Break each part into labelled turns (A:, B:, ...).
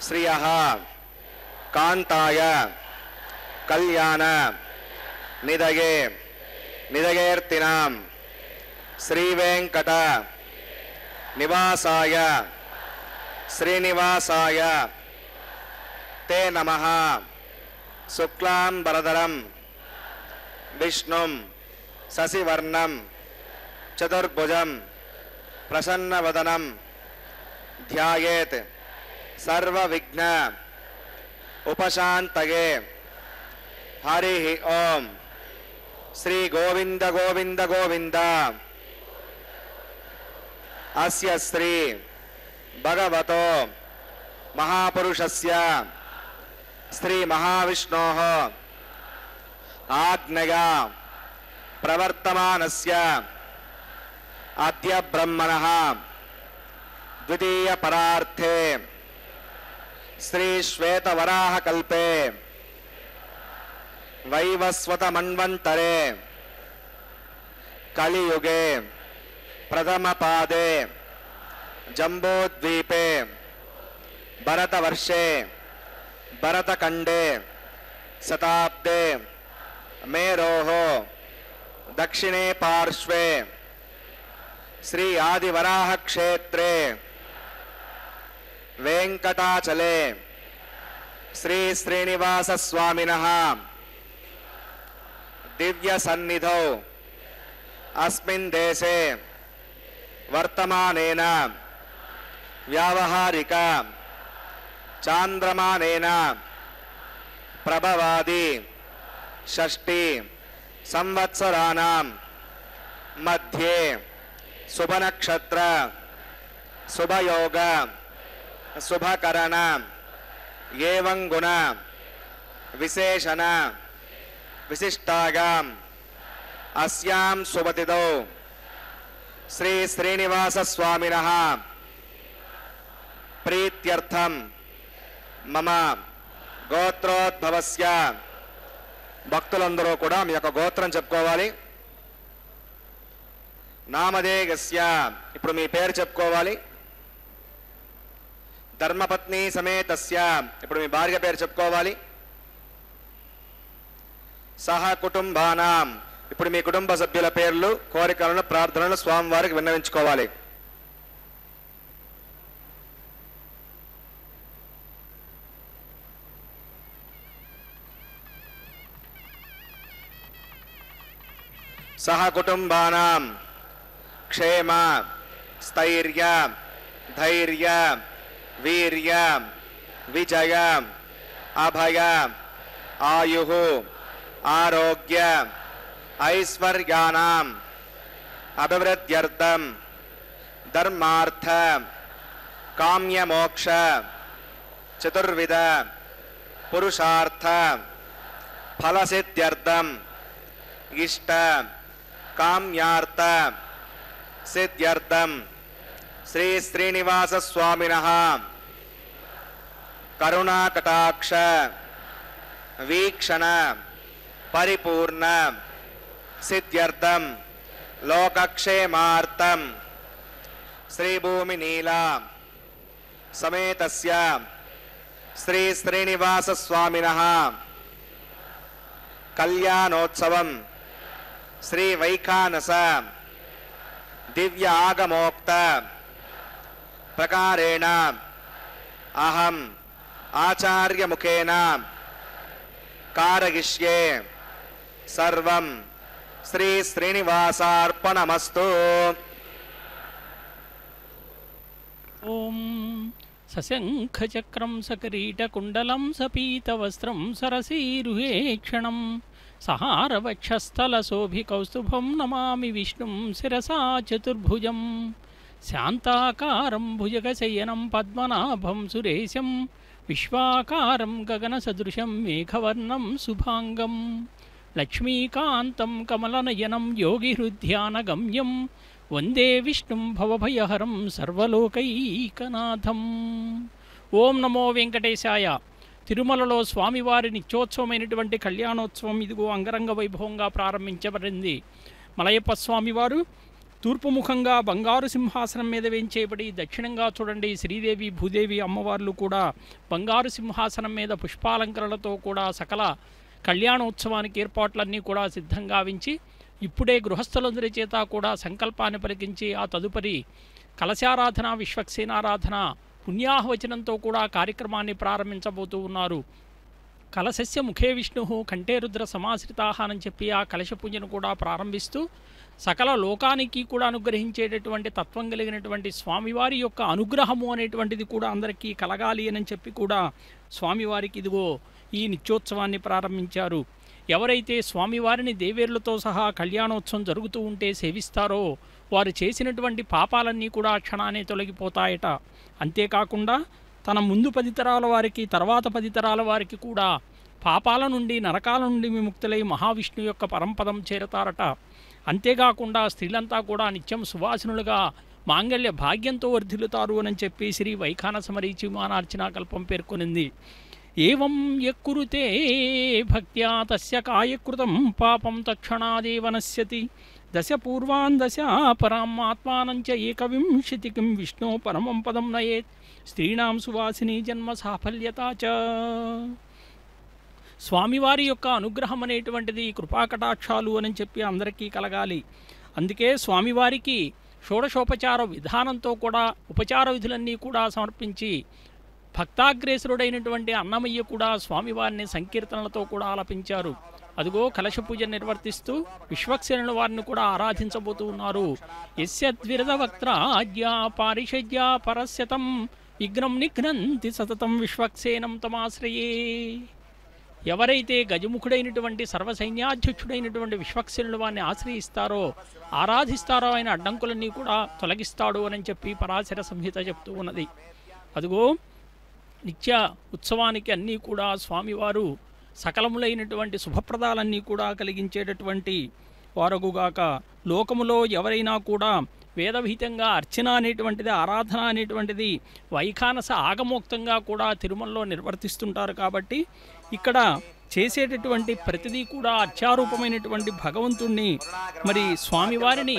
A: श्रियः कांताय कल्याण निधये निधयेर्तिनां श्रीवेंकट निवासाय श्रीनिवासाय ते नमः। शुक्लांबरधरं विष्णुं शशिवर्णं चतुर्भुजं प्रसन्नवदनं ध्यायेत् सर्वविघ्न उपशान्तये। हरिः ओम। श्री गोविंद गोविंद गोविंद। अस्य श्री भगवतो महापुरुषस्य श्री महाविष्णोः आज्ञया प्रवर्तमानस्य अद्य ब्रह्मणः द्वितीय परार्थे श्री श्वेतवराह कल्पे वैवस्वत मन्वन्तरे कलियुगे प्रथम पादे जम्बूद्वीपे भरतवर्षे भरतखंडे शताब्दे मेरोः दक्षिणे पार्श्वे श्री आदिवराह क्षेत्रे वेंकटाचले श्री श्रीनिवास स्वामिनः दिव्य सन्निधौ अस्मिन् देशे वर्तमानेन व्यावहारिक चांद्रमानेन प्रभवादि षष्टि संवत्सराणां मध्ये शुभनक्षत्र शुभयोग शुभकरण एवं गुण विशेषण विशिष्टायाम् अस्यां शुभतिथौ श्री श्रीनिवास स्वामिनः प्रीत्यर्थं मम गोत्रोद्भवस्य భక్తులందరూ కూడా మీ యొక్క గోత్రం చెప్పుకోవాలి. నామధేయస్య ఇప్పుడు మీ పేరు చెప్పుకోవాలి. ధర్మపత్ని సమేతస్య ఇప్పుడు మీ భార్య పేరు చెప్పుకోవాలి. సహ కుటుంబానాం ఇప్పుడు మీ కుటుంబ సభ్యుల పేర్లు కోరికలను ప్రార్థనలు స్వామివారికి విన్నవించుకోవాలి. सह कुटुंबानां क्षेम स्थैर्य धैर्य वीर्य विजय अभय आयुः आरोग्य ऐश्वर्याणाम् अभिवृद्ध्यर्थं धर्मार्थ काम्यमोक्ष चतुर्विध पुरुषार्थ फलसिद्ध्यर्थं इष्ट काम्यार्थ सिद्ध्यर्थं श्री श्रीनिवास स्वामिनः करुणाकटाक्ष वीक्षण परिपूर्ण सिद्ध्यर्थं लोकक्षेमार्थं श्री भूमि नीला समेतस्य श्री श्रीनिवास स्वामिनः कल्याणोत्सवं श्री वैखानस दिव्य आगमोक्त प्रकारेण अहम आचार्य मुखेन कारयिष्ये सर्वं श्री श्रीनिवासार्पणमस्तु।
B: ओम सशंखचक्रं सकरीटकुण्डलं सपीतवस्त्रं सरसीरुहेक्षणं सहारवक्षस्थलशोभिकौस्तुभं नमामि विष्णुं शिरसा चतुर्भुजं शान्ताकारं भुजगशयनं पद्मनाभं सुरेशं विश्वाकारं गगनसदृशं मेघवर्णं शुभांगं लक्ष्मीकान्तं कमलनयनं योगिहृद्यानगम्यं वंदे विष्णुं भवभयहरं सर्वलोकैकनाथं। ओं नमो वेंकटेशाय। తిరుమలలో స్వామివారి నిత్యోత్సవమైనటువంటి కళ్యాణోత్సవం ఇదిగో అంగరంగ వైభవంగా ప్రారంభించబడింది. మలయప్ప స్వామివారు తూర్పుముఖంగా బంగారు సింహాసనం మీద వేంచేయబడి, దక్షిణంగా చూడండి శ్రీదేవి భూదేవి అమ్మవార్లు కూడా బంగారు సింహాసనం మీద పుష్పాలంకరణలతో కూడా సకల కళ్యాణోత్సవానికి ఏర్పాట్లన్నీ కూడా సిద్ధంగా వించి, ఇప్పుడే గృహస్థులందరి చేత కూడా సంకల్పాన్ని పలికించి ఆ తదుపరి కలశారాధన, విశ్వక్సేనారాధన, పుణ్యాహవచనంతో కూడా కార్యక్రమాన్ని ప్రారంభించబోతూ ఉన్నారు. కలశస్య ముఖే విష్ణు కంఠే రుద్ర సమాశ్రితాహ అని చెప్పి ఆ కలశ పూజను కూడా ప్రారంభిస్తూ, సకల లోకానికి కూడా అనుగ్రహించేటటువంటి తత్వం కలిగినటువంటి స్వామివారి యొక్క అనుగ్రహము అనేటువంటిది కూడా అందరికీ కలగాలి అని చెప్పి కూడా స్వామివారికి ఇదిగో ఈ నిత్యోత్సవాన్ని ప్రారంభించారు. ఎవరైతే స్వామివారిని దేవేర్లతో సహా కళ్యాణోత్సవం జరుగుతూ ఉంటే సేవిస్తారో వారు చేసినటువంటి పాపాలన్నీ కూడా క్షణానే తొలగిపోతాయట. అంతేకాకుండా తన ముందు 10 తరాల వారికి, తర్వాత 10 తరాల వారికి కూడా పాపాల నుండి, నరకాల నుండి విముక్తులై మహావిష్ణు యొక్క పరంపదం చేరతారట. అంతేకాకుండా స్త్రీలంతా కూడా నిత్యం సువాసనులుగా మాంగళ్య భాగ్యంతో వర్ధిల్లుతారు అని చెప్పి శ్రీ వైఖానస మరీచి విమానార్చనాకల్పం పేర్కొనింది. ఏవం యక్కురుతే భక్త్యా తస్య కాయకృతం పాపం తక్షణాదేవ నశ్యతి. దశ పూర్వాన్ దశ పరాం ఆత్మానంచ ఏకవింశతికిం విష్ణు పరమం పదం నయేత్. స్త్రీణాం సువాసిని జన్మ సాఫల్యత చ. స్వామివారి యొక్క అనుగ్రహం అనేటువంటిది కృపాకటాక్షాలు అని చెప్పి అందరికీ కలగాలి. అందుకే స్వామివారికి షోడశోపచార విధానంతో కూడా ఉపచార విధులన్నీ కూడా సమర్పించి, భక్తాగ్రేసరుడైనటువంటి అన్నమయ్య కూడా స్వామివారిని సంకీర్తనలతో కూడా ఆలపించారు. అదిగో కలశ పూజ నిర్వర్తిస్తూ విశ్వక్సేనుల వారిని కూడా ఆరాధించబోతూ ఉన్నారు. యస్యద్విరద వక్త్రాజ్యా పారిషజ్యా పరస్యతం విఘ్నం నిఘ్నంతి సతతం విశ్వక్సేనం తమాశ్రయే. ఎవరైతే గజముఖుడైనటువంటి సర్వసైన్యాధ్యక్షుడైనటువంటి విశ్వక్సేనుల వారిని ఆశ్రయిస్తారో, ఆరాధిస్తారో ఆయన అడ్డంకులన్నీ కూడా తొలగిస్తాడు అని చెప్పి పరాశర సంహిత చెప్తూ ఉన్నది. అదిగో నిత్య ఉత్సవానికి అన్నీ కూడా స్వామివారు సకలములైనటువంటి శుభప్రదాలన్నీ కూడా కలిగించేటటువంటి వారగుగాక. లోకములో ఎవరైనా కూడా వేదవిహితంగా అర్చన అనేటువంటిది, ఆరాధన అనేటువంటిది వైఖానస ఆగమోక్తంగా కూడా తిరుమలలో నిర్వర్తిస్తుంటారు. కాబట్టి ఇక్కడ చేసేటటువంటి ప్రతిదీ కూడా అర్చారూపమైనటువంటి భగవంతుణ్ణి, మరి స్వామివారిని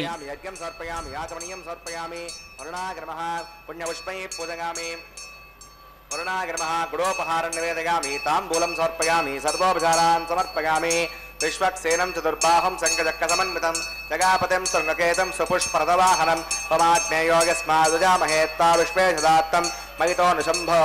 A: వరుణాగ్రమః గుడోపహారం నివేదయామి తాంబూలం సమర్పయామి సర్వోపచారాన్ సమర్పయామి. విశ్వక్సేనం చతుర్బాహం శంఖచక్ర సమన్వితం జగాపతిం శృంగకేతం సుపుష్పరథవాహనం పమాజ్ఞేయోగస్మాదుజామహేత్తా విశ్వేశదాత్తం మహితో నిశంభో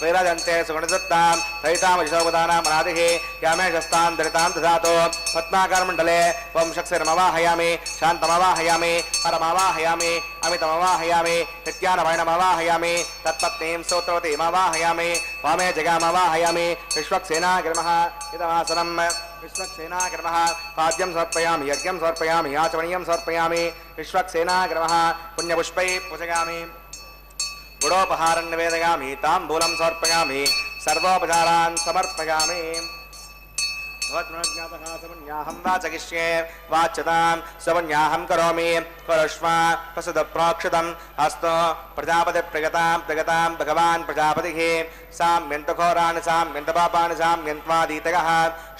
A: విరజంతే సుగుణదత్తాం సహితామశోభదానామనాదిః యామేషస్తాం దరితాం దదాతో. పద్మాకరమండలే వంశక్సేనమవాహయామి శాంతమవాహయామి పరమవాహయామి అమితమవాహయామి నిత్యానభైనమవాహయామి తత్పత్నీం సూత్రవతీమవాహయామి వామే జగామవాహయామి. విశ్వక్సేనాగ్రమః ఇదమాసనం విశ్వక్సేనాగ్రమః పాద్యం సమర్పయామి యజ్ఞం సమర్పయామి ఆచమనీయం సమర్పయామి. విశ్వక్సేనాగ్రమః పుణ్యపుష్పై పూజయామి గుడోపహారం నివేదయామి తాంబూలం సమర్పయామి సర్వోపచారాన్ సమర్పయామి. సమన్యాహం వాచగిష్యే వాచ్యతాం సమన్యాహం కరోమి కరుష్వ ప్రసద ప్రోక్షితం అస్తు ప్రజాపతి ప్రగతాం భగవాన్ ప్రజాపతిః. సామ్యంతఘోరాణి సామ్యంతపాపాని సామ్యంత్వాదీతగః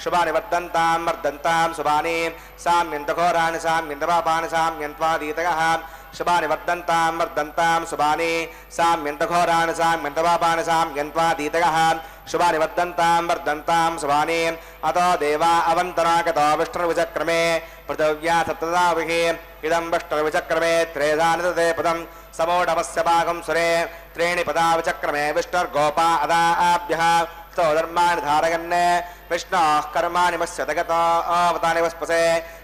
A: శుభాని వర్ధంతాం శుభాని. సామ్యంతఘోరాణి సామ్యంతపాపాని సామ్యంత్వాదీతగః శుభాని వర్ధంతాం శుభాని. సామ్యంతఘోరాణి సామ్యంతపాపాని సామ్యంత్వాదీతగః శుభాని వర్ధంతాం శుభాని. అతో దేవా అవంతనాగతో విష్ణుర్విచక్రమే పృథివ్యా సప్తదావిః ఇదం విష్ణుర్విచక్రమే త్రేధానితే పదం సమోఢమస్య భాగం సురే త్రీణి పదా విచక్రమే విష్ణుర్గోపా అదాభ్యః తో ధర్మాని ధారయన్ విష్ణోః కర్మాణి మత్స్యతగతో అవతాని వస్పసే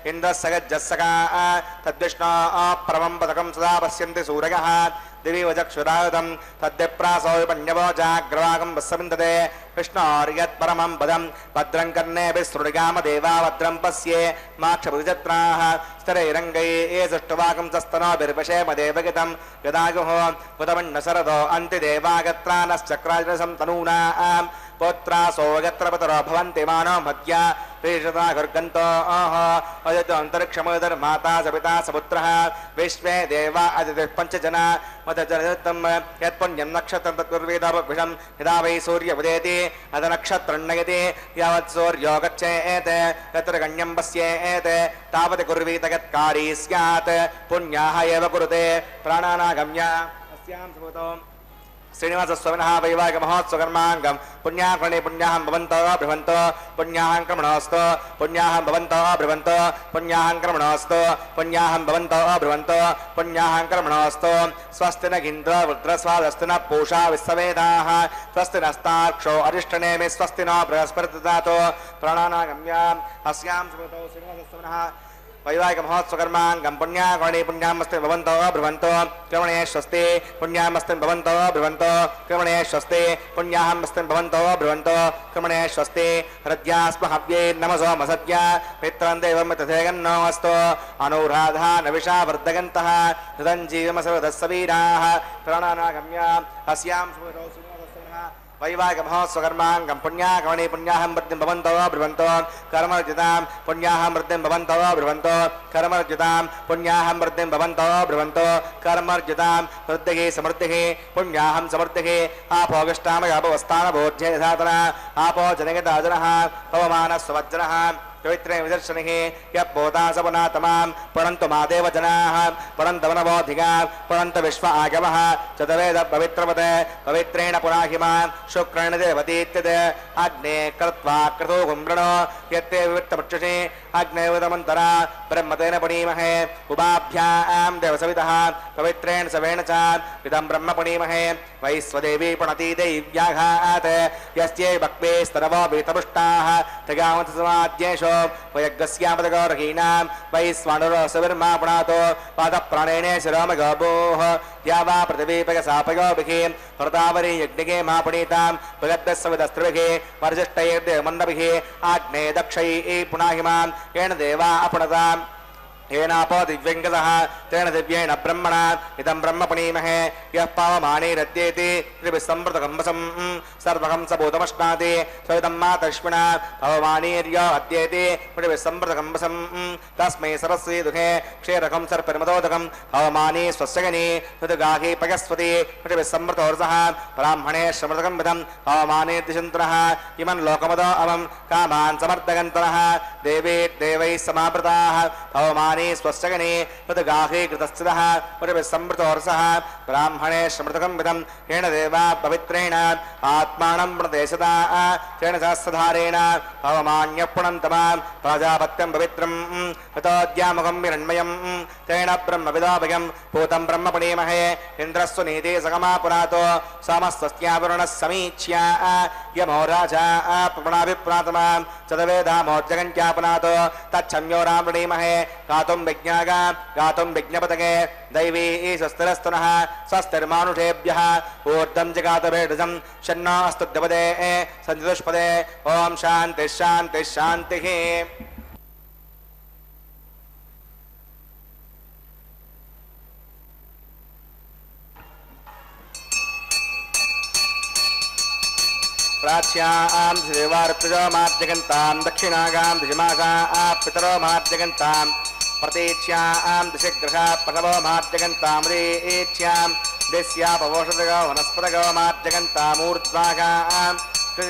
A: ఇంద్రస్య గజ్జస్సకా తద్విష్ణోః పరమం పదకం సదా పశ్యంతి సూరయః దివి వచక్షురాయుధం తద్విప్రాసో విపణ్యవో జాగ్రవాగం వస్సమిందతే విష్ణోర్యత్పరమం పదం భద్రం కర్ణేభిः శృణుగామ దేవా భద్రం పశ్యే మాక్షభుజత్రాः స్థిరైరంగైः సుష్ఠువాగం సస్తనోభిర్వశేమ దేవగితం యదాగుః ఉదమన్న శరదో అంతిదేవాగత్రానశ్చక్రాజనసం తనూనాం పుత్రాసో గత్రపతరో భవంతి మానో మధ్య प्रेषता गर्गन्तो अजतो अन्तरिक्षमोदर्माता सपिता सपुत्रः विश्वे देवा अदितिः पञ्चजना मदजनयुक्तं यत्पुण्यं नक्षत्रं तत्कुर्वेदाभिषं यदा वै सूर्यमुदेति अदनक्षत्रं नयति यावत् सूर्यो गच्छेत् यत्र गण्यं पश्येत् तावत् कुर्वीत यत्कारी स्यात् पुण्याः एव कुरुते प्राणानागम्य अस्यां सुभूतो श्रीनिवासस्वामिनः वैवाहिकमहोत्सवकर्माङ्गं पुण्याह्वणे पुण्याहं भवन्तो बृहन्तो पुण्याहं क्रमणोऽस्तु पुण्याहं भवन्तो बृहन्तो पुण्याहं क्रमणोऽस्तु पुण्याहं भवन्तो बृहन्तो पुण्याहं क्रमणोऽस्तु स्वस्ति न इन्द्रो वृत्रस्वादस्ति न पूषा विश्ववेदाः स्वस्ति नस्ताक्षो अरिष्टनेमि स्वस्ति नो बृहस्पति ददातु प्राणानागम्य अस्यां सुभूतो श्रीनिवासस्वामिनः वैवाहिकमहोत्सवकर्माङ्गं पुण्याह्वणे पुण्यामस्ति भवन्तो बृहन्तो क्रमणे स्वस्ति पुण्यामस्ति भवन्तो बृहन्तो क्रमणे स्वस्ति पुण्याहमस्ति भवन्तो बृहन्तो क्रमणे स्वस्ति हृद्यास्म हव्ये नमसो मसद्य पित्रं देवं तथेगन्नो अस्तु अनुराधा नविषा वर्धगन्तः हृदं जीवमसवदस्सवीराः प्राणानागम्य अस्यां वैवाहिकमहोत्सवकर्माङ्गं पुण्याह्वणे पुण्याहं वृद्धिं भवन्तो बृहन्तो कर्मर्जितां पुण्याहं वृद्धिं भवन्तो बृहन्तो कर्मर्जितां पुण्याहं वृद्धिं भवन्तो बृहन्तो कर्मर्जितां वृद्धिः समृद्धिः पुण्याहं समृद्धिः आपोगष्टामयापवस्थानभोज्ये साधना आपो जनयदाजनः पवमानस्वज्जनः पवित्रे विदर्शनिः यः पोता सपनातमां पणन्तु मादेव जनाः पणन्तवनवोधिका पणन्त विश्व आगमः चतवेद पवित्रवत् पवित्रेण पुराहिमा शुक्रेण देवतीत्यत् अग्ने कृत्वा क्रतु कुम्भृणो यत्ते विवृत्तपक्षसि अग्नेवतमन्तरा ब्रह्मतेन पुणीमहे उभाभ्यां देवसवितः पवित्रेण सवेण च इदं ब्रह्म पुणीमहे वैश्वदेवी पुणती दैव्याघात् यस्यै भक्वे स्तरवो वीतपुष्टाः तगावत समाद्येषु वयज्ञस्यापदगौरहीनां वैश्वानरसविर्मा पुणातो पादप्राणेन शिरोमगोभोः या वा पृथिवीपयसापयोभिः प्रतावरी यज्ञिके मा पुनीतां भगद्भ्यस्सविदस्त्रिभिः परिशिष्टैर्देवमन्नभिः आग्ने दक्षैः पुनाहिमां येन देवा अपणताम् येनापो दिव्यङ्गतः तेन दिव्येण ब्रह्मणा इदं ब्रह्म पुणीमहे यः पावमानेरद्येति त्रिभिस्सम्पृतकम्बसं सर्वहंसभूतमश्नाति सविदं मातश्विना पवमानीर्यो अद्येति त्रिभिस्सम्पृतकम्बसं तस्मै सरस्वती दुःखे क्षीरकं सर्पिर्मदोदकं पवमानी स्वस्यगनी ऋतुगाही पयस्वती त्रिभिस्सम्पृतोर्सः ब्राह्मणे श्रमृतकं विधं पवमानीर्दिशन्तनः इमं लोकमदो अवं कामान् समर्दगन्तनः देवी देवैः समावृताः पवमानी स्वस्यगणे ऋतुगाहे कृतस्थितः परिभिस्सम्पृतोर्सः ब्राह्मणे श्रमृतकं विधं येन देवा पवित्रेण आत्मानं प्रणदेशता तेन सहस्रधारेण पवमान्यः पुणन्तमां प्राजापत्यं पवित्रं हतोद्यामुखं हिरण्मयं तेन ब्रह्मविदोभयं भूतं ब्रह्म पुणीमहे इन्द्रस्व नीते सगमा पुरातो समस्तस्यावरुणः समीच्या यमो राजा प्रपणाभिप्रातमां चतवेदामोज्जगञ्चापनातो तच्छम्यो राम पुणीमहे गातुं विज्ञपतके दैवी स्वस्तिरस्तनः स्वस्तिर्मानुषेभ्यः ऊर्ध्वं जगातभेषजं शन्नो अस्तु द्विपदे सञ्चतुष्पदे ॐ शान्तिः शान्तिः शान्तिः प्राच्यां देवार्पितो मार्जगन्तां दक्षिणागां दिशिमागां पितरो मार्जगन्तां प्रतीच्यां दिशिग्रहा प्रणवो मार्जगन्तां रीच्यां दिश्यापवोषधगो वनस्पतगो मार्जगन्तामूर्ध्वागां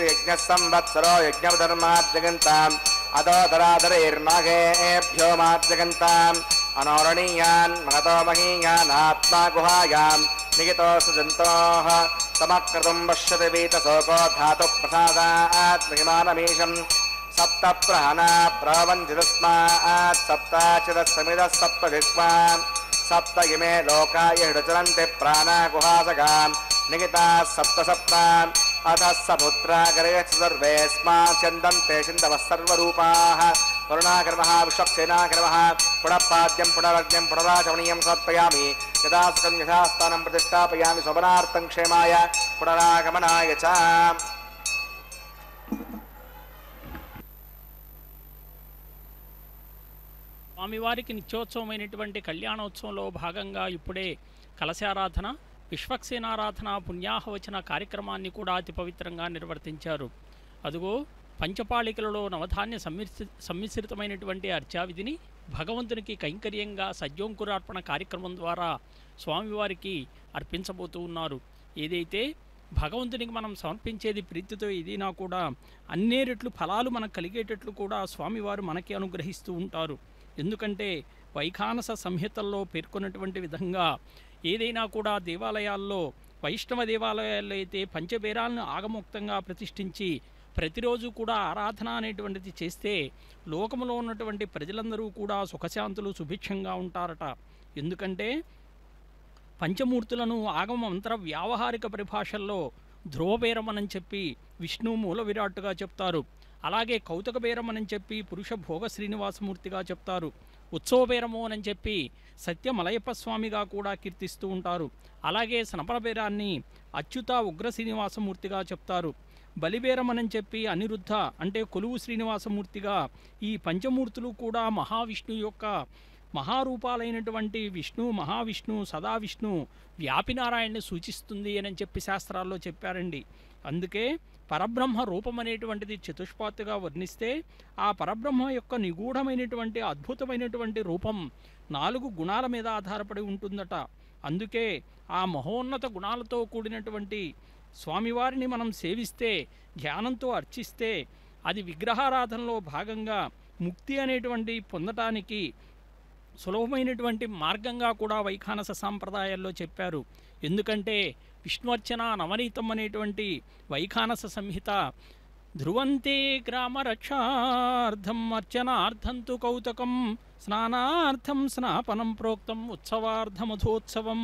A: यज्ञः संवत्सरो यज्ञधर्मार्जगन्ताम् अदोदरादरैर्नागेभ्यो मार्जगन्ताम् अनोरणीयान् महतो महीयान् आत्मा गुहायां निहितो सजन्तोः समक्रतुं पश्यति वीतशोको धातुः प्रसादात् महिमानमीशं सप्तप्रहना प्रवन्ति तस्मात् सप्ताचिदस्समिदः सप्तविश्वा सप्त इमे लोकाय हृचरन्ति प्राणागुहासगां निहिताः सप्तसप्ता अतः समुद्रा गरयच्छ सर्वेऽस्मात् स्यन्दन्ते सिन्धवः सर्वरूपाः करुणाकर्मः विश्वक्सेनाकर्मः पुनःपाद्यं पुनरग्निं पुनराचमनीयं समर्पयामि यदा सुखं यथास्थानं प्रतिष्ठापयामि शोभनार्थं क्षेमाय पुनरागमनाय च
B: స్వామివారికి నిత్యోత్సవమైనటువంటి కళ్యాణోత్సవంలో భాగంగా ఇప్పుడే కలశారాధన విశ్వక్సేనారాధన పుణ్యాహవచన కార్యక్రమాన్ని కూడా అతి పవిత్రంగా నిర్వర్తించారు. అదుగో పంచపాళికలలో నవధాన్య సమ్మిశ్రితమైనటువంటి అర్చావిధిని భగవంతునికి కైంకర్యంగా సజ్జోంకురార్పణ కార్యక్రమం ద్వారా స్వామివారికి అర్పించబోతూ ఉన్నారు. ఏదైతే భగవంతునికి మనం సమర్పించేది ప్రీతితో ఏదైనా కూడా అన్నే రెట్లు ఫలాలు మనకు కలిగేటట్లు కూడా స్వామివారు మనకి అనుగ్రహిస్తూ ఉంటారు. ఎందుకంటే వైఖానస సంహితల్లో పేర్కొన్నటువంటి విధంగా ఏదైనా కూడా దేవాలయాల్లో, వైష్ణవ దేవాలయాల్లో అయితే పంచబేరాలను ఆగమోక్తంగా ప్రతిష్ఠించి ప్రతిరోజు కూడా ఆరాధన అనేటువంటిది చేస్తే లోకములో ఉన్నటువంటి ప్రజలందరూ కూడా సుఖశాంతులు సుభిక్షంగా ఉంటారట. ఎందుకంటే పంచమూర్తులను ఆగమ మంత్ర వ్యావహారిక పరిభాషల్లో ధ్రువబేరమని చెప్పి విష్ణు మూల విరాట్టుగా చెప్తారు. అలాగే కౌతుకబేరమని చెప్పి పురుష భోగ శ్రీనివాసమూర్తిగా చెప్తారు. ఉత్సవబేరము అని చెప్పి సత్యమలయప్ప స్వామిగా కూడా కీర్తిస్తూ ఉంటారు. అలాగే సనపరబేరాన్ని అచ్యుత ఉగ్ర శ్రీనివాసమూర్తిగా చెప్తారు. బలిబేరమని చెప్పి అనిరుద్ధ అంటే కొలువు శ్రీనివాసమూర్తిగా ఈ పంచమూర్తులు కూడా మహావిష్ణు యొక్క మహారూపాలైనటువంటి విష్ణు, మహావిష్ణు, సదావిష్ణు, వ్యాపినారాయణని సూచిస్తుంది అని చెప్పి శాస్త్రాల్లో చెప్పారండి. అందుకే పరబ్రహ్మ రూపం అనేటువంటిది చతుష్పాత్తుగా వర్ణిస్తే ఆ పరబ్రహ్మ యొక్క నిగూఢమైనటువంటి అద్భుతమైనటువంటి రూపం 4 గుణాల మీద ఆధారపడి ఉంటుందట. అందుకే ఆ మహోన్నత గుణాలతో కూడినటువంటి స్వామివారిని మనం సేవిస్తే, ధ్యానంతో అర్చిస్తే అది విగ్రహారాధనలో భాగంగా ముక్తి అనేటువంటి పొందటానికి సులభమైనటువంటి మార్గంగా కూడా వైఖానస సాంప్రదాయాల్లో చెప్పారు. ఎందుకంటే విష్ణువర్చన నవనీతం అనేటువంటి వైఖానస సంహిత ధ్రువంతే గ్రామరక్షార్థం అర్చనార్థంతు కౌతకం స్నానార్థం స్నాపనం ప్రోక్తం ఉత్సవార్థమధోత్సవం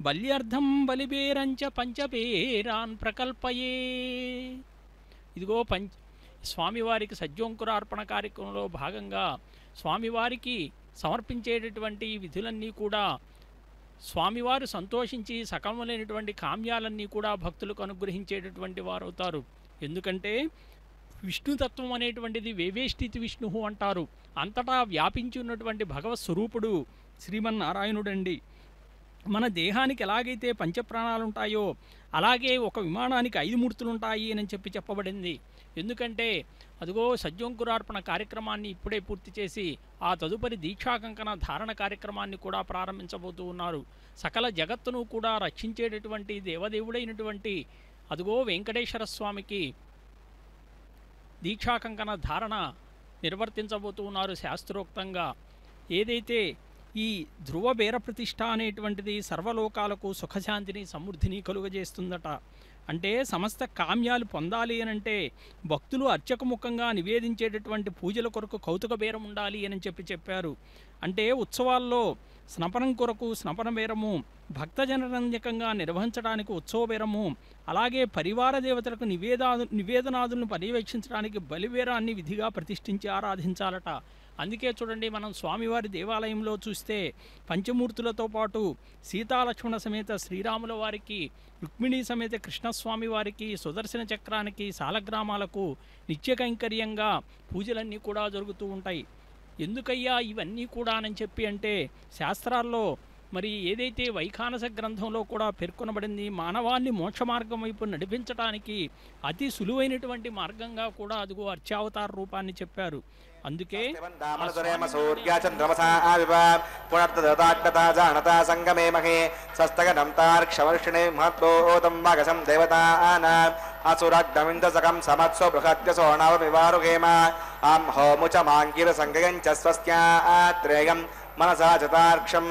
B: బల్యర్థం బలిబేరంచ పంచబేరాన్ ప్రకల్పయే. ఇదిగో స్వామివారికి సజ్జోంకురార్పణ కార్యక్రమంలో భాగంగా స్వామివారికి సమర్పించేటటువంటి విధులన్నీ కూడా స్వామివారు సంతోషించి సకలమైనటువంటి కామ్యాలన్నీ కూడా భక్తులకు అనుగ్రహించేటటువంటి వారు అవుతారు. ఎందుకంటే విష్ణుతత్వం అనేటువంటిది వేవేష్టితి విష్ణు అంటారు. అంతటా వ్యాపించి ఉన్నటువంటి భగవత్ స్వరూపుడు శ్రీమన్నారాయణుడండి. మన దేహానికి ఎలాగైతే పంచప్రాణాలు ఉంటాయో అలాగే ఒక విమానానికి 5 మూర్తులు ఉంటాయి అని చెప్పి చెప్పబడింది. ఎందుకంటే అదిగో సజ్జోంకురార్పణ కార్యక్రమాన్ని ఇప్పుడే పూర్తి చేసి ఆ తదుపరి దీక్షాకంకణ ధారణ కార్యక్రమాన్ని కూడా ప్రారంభించబోతూ ఉన్నారు. సకల జగత్తును కూడా రక్షించేటటువంటి దేవదేవుడైనటువంటి అదిగో వెంకటేశ్వర స్వామికి దీక్షాకంకణ ధారణ నిర్వర్తించబోతూ ఉన్నారు శాస్త్రోక్తంగా. ఏదైతే ఈ ధ్రువ బేర ప్రతిష్ఠ అనేటువంటిది సర్వలోకాలకు సుఖశాంతిని సమృద్ధిని కలుగజేస్తుందట. అంటే సమస్త కామ్యాలు పొందాలి అనంటే భక్తులు అర్చకముఖంగా నివేదించేటటువంటి పూజల కొరకు కౌతుక బేరం ఉండాలి అని చెప్పారు. అంటే ఉత్సవాల్లో స్నపనం కొరకు స్నపన బేరము, భక్తజనరంజకంగా నిర్వహించడానికి ఉత్సవ బేరము, అలాగే పరివార దేవతలకు నివేదనాదులను పర్యవేక్షించడానికి బలిబేరాన్ని విధిగా ప్రతిష్ఠించి ఆరాధించాలట. అందుకే చూడండి, మనం స్వామివారి దేవాలయంలో చూస్తే పంచమూర్తులతో పాటు సీతాలక్ష్మణ సమేత శ్రీరాముల వారికి, రుక్మిణీ సమేత కృష్ణస్వామి వారికి, సుదర్శన చక్రానికి, సాలగ్రామాలకు నిత్య కైంకర్యంగా పూజలన్నీ కూడా జరుగుతూ ఉంటాయి. ఎందుకయ్యా ఇవన్నీ కూడా అని చెప్పి అంటే శాస్త్రాల్లో మరి ఏదైతే వైఖానస గ్రంథంలో కూడా పేర్కొనబడింది, మానవాన్ని మోక్ష మార్గం వైపు నడిపించడానికి అతి సులువైనటువంటి మార్గంగా కూడా అదిగో అర్చావతార రూపాన్ని చెప్పారు. అందుకే
A: మనసా చతార్క్షం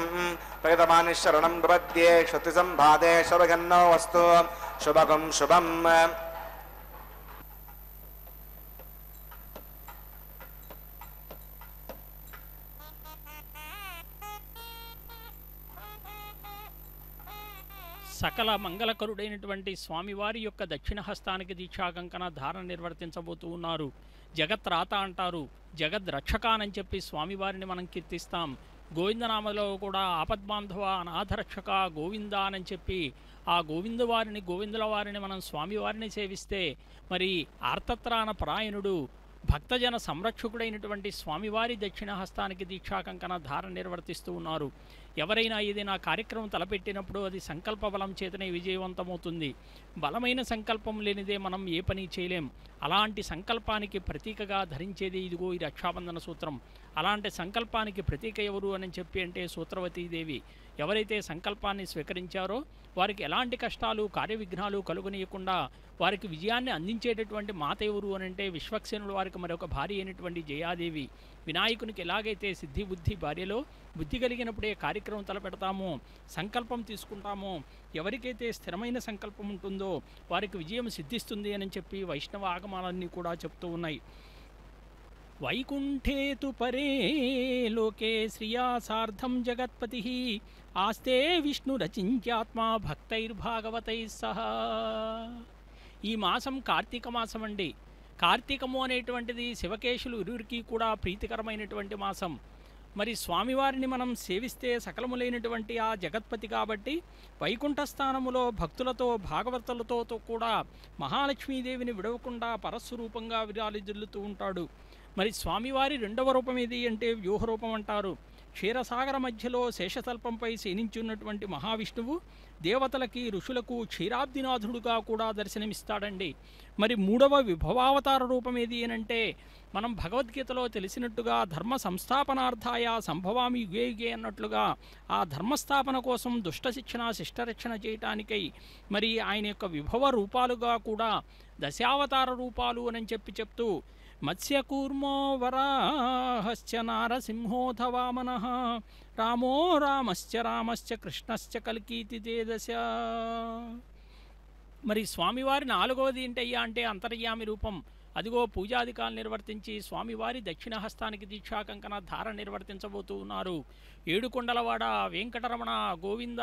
A: ప్రగతమాని శరణం ప్రపద్యే శృతి సంభాదే శుభగన్నో వస్తు శుభకం శుభం.
B: సకల మంగళకరుడైనటువంటి స్వామివారి యొక్క దక్షిణ హస్తానికి దీక్షాకంకణ ధారణ నిర్వర్తించబోతూ ఉన్నారు. జగత్రాత అంటారు, జగద్రక్షకానని చెప్పి స్వామివారిని మనం కీర్తిస్తాం. గోవిందనామలో కూడా ఆపద్బాంధవ అనాథరక్షక గోవింద అని చెప్పి ఆ గోవిందుల వారిని మనం స్వామివారిని సేవిస్తే మరి ఆర్తత్రాన పరాయణుడు భక్తజన సంరక్షకుడైనటువంటి స్వామివారి దక్షిణ హస్తానికి దీక్షాకంకణ ధారణ నిర్వర్తిస్తూ ఉన్నారు. ఎవరైనా ఏదైనా కార్యక్రమం తలపెట్టినప్పుడు అది సంకల్ప బలం చేతనే విజయవంతమవుతుంది. బలమైన సంకల్పం లేనిదే మనం ఏ పని చేయలేం. అలాంటి సంకల్పానికి ప్రతీకగా ధరించేది ఇదిగో ఈ రక్షాబంధన సూత్రం. అలాంటి సంకల్పానికి ప్రతీక ఎవరు అని చెప్పి అంటే సూత్రవతీదేవి. ఎవరైతే సంకల్పాన్ని స్వీకరించారో వారికి ఎలాంటి కష్టాలు కార్యవిఘ్నాలు కలుగనీయకుండా వారికి విజయాన్ని అందించేటటువంటి మాత ఎవరు అని అంటే విశ్వక్సేనుల వారికి మరొక భార్య అయినటువంటి జయాదేవి. వినాయకునికి ఎలాగైతే సిద్ధి బుద్ధి భార్యలో బుద్ధి కలిగినప్పుడే కార్యక్రమం తలపెడతామో సంకల్పం తీసుకుంటామో ఎవరికైతే స్థిరమైన సంకల్పం ఉంటుందో వారికి విజయం సిద్ధిస్తుంది అని చెప్పి వైష్ణవ ఆగమాలన్నీ కూడా చెప్తూ ఉన్నాయి. వైకుంఠే తు పరే లోకే శ్రియా సార్ధం జగత్పతి ఆస్తే విష్ణు రచించాత్మా భక్తైర్భాగవతై సహా. ఈ మాసం కార్తీక మాసం అండి. కార్తీకము అనేటువంటిది శివకేశులు ఇరువురికి కూడా ప్రీతికరమైనటువంటి మాసం. మరి స్వామివారిని మనం సేవిస్తే సకలములైనటువంటి ఆ జగత్పతి కాబట్టి వైకుంఠ స్థానములో భక్తులతో భాగవతులతో కూడా మహాలక్ష్మీదేవిని విడవకుండా పరస్వరూపంగా విరాలిల్లుతూ ఉంటాడు. మరి స్వామివారి రెండవ రూపం ఏది అంటే వ్యూహరూపం అంటారు. క్షీరసాగర మధ్యలో శేషతల్పంపై శయనించున్నటువంటి మహావిష్ణువు దేవతలకి ఋషులకు క్షీరాబ్దినాథుడుగా కూడా దర్శనమిస్తాడండి. మరి మూడవ విభవావతార రూపం ఏది అనంటే మనం భగవద్గీతలో తెలిసినట్టుగా ధర్మ సంస్థాపనార్థాయ సంభవామి యుగే యుగే అన్నట్లుగా ఆ ధర్మస్థాపన కోసం దుష్ట శిక్షణ శిష్టరక్షణ చేయటానికై మరి ఆయన యొక్క విభవ రూపాలుగా కూడా దశావతార రూపాలు అని చెప్తూ మత్స్యకూర్మో వరాహశ్చ నారసింహోథ వామనః రామో రామశ్చ కృష్ణశ్చ కల్కీతి తే దశ. మరి స్వామివారి నాలుగవది ఏంటయ్యా అంటే అంతర్యామి రూపం. అదిగో పూజాధికాలు నిర్వర్తించి స్వామివారి దక్షిణహస్తానికి దీక్షా కంకణ ధార నిర్వర్తించబోతూ ఉన్నారు. ఏడుకొండలవాడ వెంకటరమణ గోవింద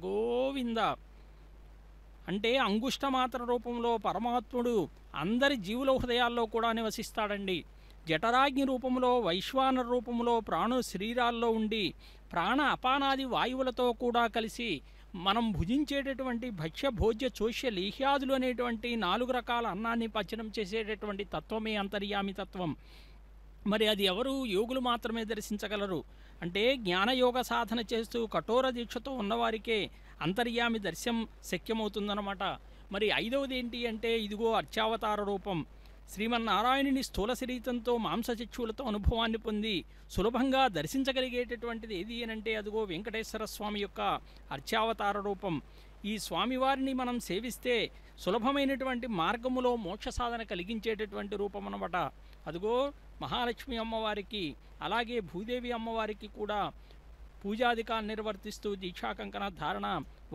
B: గోవింద అంటే అంగుష్టమాత్ర రూపంలో పరమాత్ముడు అందరి జీవుల హృదయాల్లో కూడా నివసిస్తాడండి. జఠరాగ్ని రూపంలో వైశ్వానర రూపంలో ప్రాణు శరీరాల్లో ఉండి ప్రాణ అపానాది వాయువులతో కూడా కలిసి మనం భుజించేటటువంటి భక్ష్య భోజ్య చోష్య లేహ్యాదులు అనేటువంటి 4 రకాల అన్నాన్ని పచనం చేసేటటువంటి తత్వమే అంతర్యామి తత్వం. మరి అది ఎవరు యోగులు మాత్రమే దర్శించగలరు అంటే జ్ఞానయోగ సాధన చేస్తూ కఠోర దీక్షతో ఉన్నవారికే అంతర్యామి దర్శనం శక్యమవుతుందన్నమాట. మరి ఐదవది ఏంటి అంటే ఇదిగో అర్చావతార రూపం. శ్రీమన్నారాయణుని స్థూల శరీరంతో మాంసచక్షులతో అనుభవాన్ని పొంది సులభంగా దర్శించగలిగేటటువంటిది ఏది అనంటే అదిగో వెంకటేశ్వర స్వామి యొక్క అర్చావతార రూపం. ఈ స్వామివారిని మనం సేవిస్తే సులభమైనటువంటి మార్గములో మోక్ష సాధన కలిగించేటటువంటి రూపం అన్నమాట. అదిగో మహాలక్ష్మి అమ్మవారికి అలాగే భూదేవి అమ్మవారికి కూడా పూజాధికాలు నిర్వర్తిస్తూ దీక్షా కంకణ ధారణ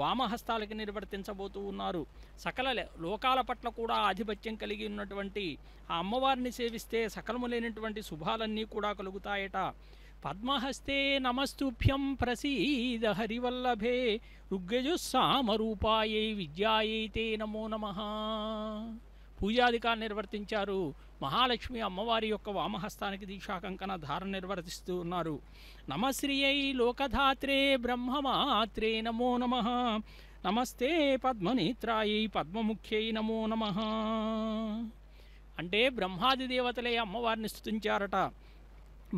B: వామహస్తాలకి నిర్వర్తించబోతూ ఉన్నారు. సకల లోకాల పట్ల కూడా ఆధిపత్యం కలిగి ఉన్నటువంటి ఆ అమ్మవారిని సేవిస్తే సకలములైనటువంటి శుభాలన్నీ కూడా కలుగుతాయట. పద్మహస్తే నమస్తుభ్యం ప్రసీద హరివల్లభే ఋగ్యజుస్సామరూపాయై విద్యాయై తే నమో నమః. పూజాధికాలు నిర్వర్తించారు. మహాలక్ష్మి అమ్మవారి యొక్క వామహస్తానికి దీక్షా కంకణ ధారణ నిర్వర్తిస్తూ ఉన్నారు. నమశ్రియై లోకధాత్రే బ్రహ్మమాత్రే నమో నమః. నమస్తే పద్మనేత్రాయై పద్మముఖ్యై నమో నమః. అంటే బ్రహ్మాది దేవతలే అమ్మవారిని స్తుతించారట.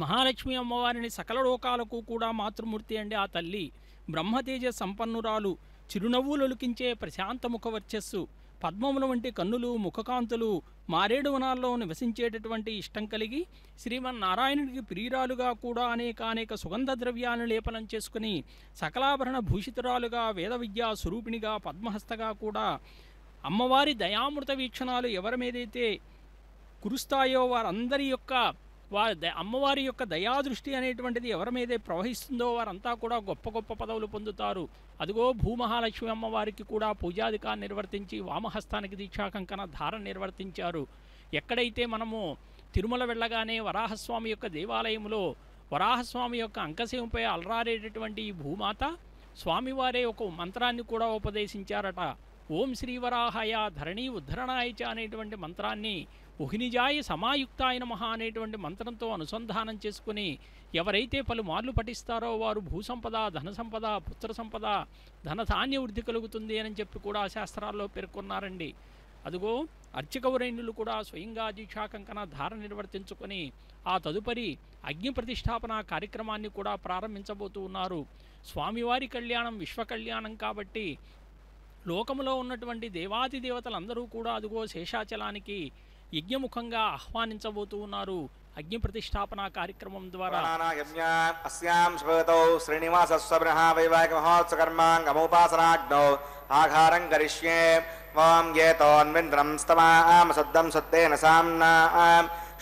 B: మహాలక్ష్మి అమ్మవారిని సకల లోకాలకు కూడా మాతృమూర్తి అండి ఆ తల్లి. బ్రహ్మతేజ సంపన్నురాలు, చిరునవ్వులొలికించే ప్రశాంత ముఖ వర్చస్సు, పద్మముల వంటి కన్నులు ముఖకాంతులు, మారేడు వనాల్లో నివసించేటటువంటి ఇష్టం కలిగి శ్రీమన్నారాయణుడికి ప్రియురాలుగా కూడా అనేక సుగంధ ద్రవ్యాలను లేపనం చేసుకుని సకలాభరణ భూషితురాలుగా వేద విద్యా స్వరూపిణిగా పద్మహస్తగా కూడా అమ్మవారి దయామృత వీక్షణాలు ఎవరి మీదైతే కురుస్తాయో వారందరి యొక్క అమ్మవారి యొక్క దయాదృష్టి అనేటువంటిది ఎవరి మీదే ప్రవహిస్తుందో వారంతా కూడా గొప్ప గొప్ప పదవులు పొందుతారు. అదిగో భూమహాలక్ష్మి అమ్మవారికి కూడా పూజాధికాన్ని నిర్వర్తించి వామహస్తానికి దీక్షా కంకణ ధారణ నిర్వర్తించారు. ఎక్కడైతే మనము తిరుమల వెళ్ళగానే వరాహస్వామి యొక్క దేవాలయంలో వరాహస్వామి యొక్క అంకశివంపై అలరారేటటువంటి ఈ భూమాత స్వామివారే ఒక మంత్రాన్ని కూడా ఉపదేశించారట. ఓం శ్రీవరాహాయ ధరణి ఉద్ధరణాయ చ అనేటువంటి మంత్రాన్ని ఉహినిజాయ సమాయుక్తాయ నమః అనేటువంటి మంత్రంతో అనుసంధానం చేసుకుని ఎవరైతే పలుమార్లు పఠిస్తారో వారు భూసంపద ధన సంపద పుత్ర సంపద ధనధాన్య వృద్ధి కలుగుతుంది అని చెప్పి కూడా శాస్త్రాల్లో పేర్కొన్నారండి. అదుగో అర్చకవరైన్యులు కూడా స్వయంగా దీక్షా కంకణ ధార నిర్వర్తించుకొని ఆ తదుపరి అగ్ని ప్రతిష్టాపన కార్యక్రమాన్ని కూడా ప్రారంభించబోతూ ఉన్నారు. స్వామివారి కళ్యాణం విశ్వ కళ్యాణం కాబట్టి లోకములో ఉన్నటువంటి దేవాది దేవతలందరూ కూడా అదుగో శేషాచలానికి యజ్ఞముఖంగా ఆహ్వానించబోతూ ఉన్నారు అగ్ని ప్రతిష్టాపన కార్యక్రమం ద్వారా.
A: ఆఘారం కరిష్యే వాం ఏతోన్వింద్రం స్తమాం శుద్ధం శుద్ధేన సామ్నా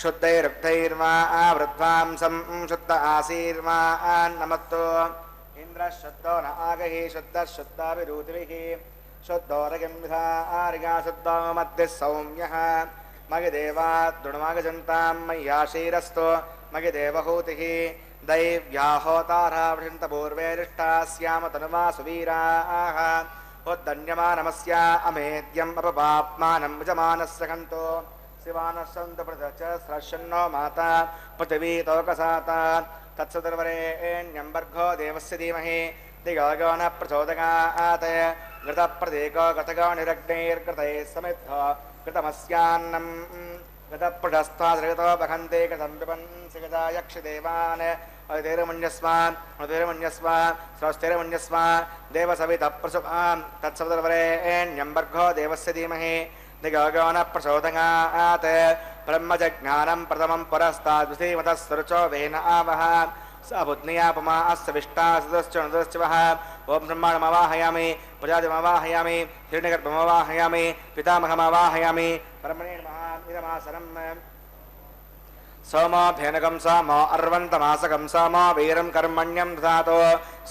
A: శుద్ధైరుక్తైర్వా వృద్ధ్వాంసం శుద్ధ ఆసీర్వా నమత్తో ఇంద్ర శుద్ధో న ఆగహి శుద్ధ శుద్ధాభిరూతిభిః శుద్ధోరగిం విధారిగా శుద్ధో మధ్య సౌమ్యః మగిదేవా దృఢమాగజంతాం మయ్యాశీరస్తో మగిదేవహూతిః దైవ్యాహోతారా వృషంత పూర్వేరిష్టా స్యామ తనువా సువీరాః ఉద్దన్యమానమస్య అమేద్యం అపపాప్మానం యజమానస్య కంతో శివానస్సంత ప్రతచ స్రశన్నో మాతా పృథివీతోకసాత తత్సదర్వరేణ్యం భర్గో దేవస్య ధీమహి దిగో న ప్రచోదగాత్ ఘృతప్రదేకో ఘృతగో నిరగ్నైర్ఘృతైః సమిద్ధో ఘృతమస్యాన్నం ఘృతపృఢస్థాద్రగతో బహంతే ఘృతం పిబన్సి గజా యక్షదేవాన్ అదిరేమన్యస్వ స్వస్తిరేమన్యస్వ దేవసవిత ప్రసుభాం తత్సవితర్వరేణ్యం భర్గో దేవస్య ధీమహి దిగో న ప్రచోదగాత్ బ్రహ్మజజ్ఞానం ప్రథమం పురస్తాద్విధీమతః సురుచో వేన ఆవహ సబుద్నియాపమా అస్సవిష్టా సదశ్చ ఓం బ్రహ్మాణమవాహయామి ప్రజాతిమవాహయామి హిరణ్యగర్భమవాహయామి పితామహమవాహయామి బ్రహ్మణే నమః ఇదమాసనం సోమోభేనకం సోమో అర్వంతమాసకం సోమో వీరం కర్మణ్యం దధాతో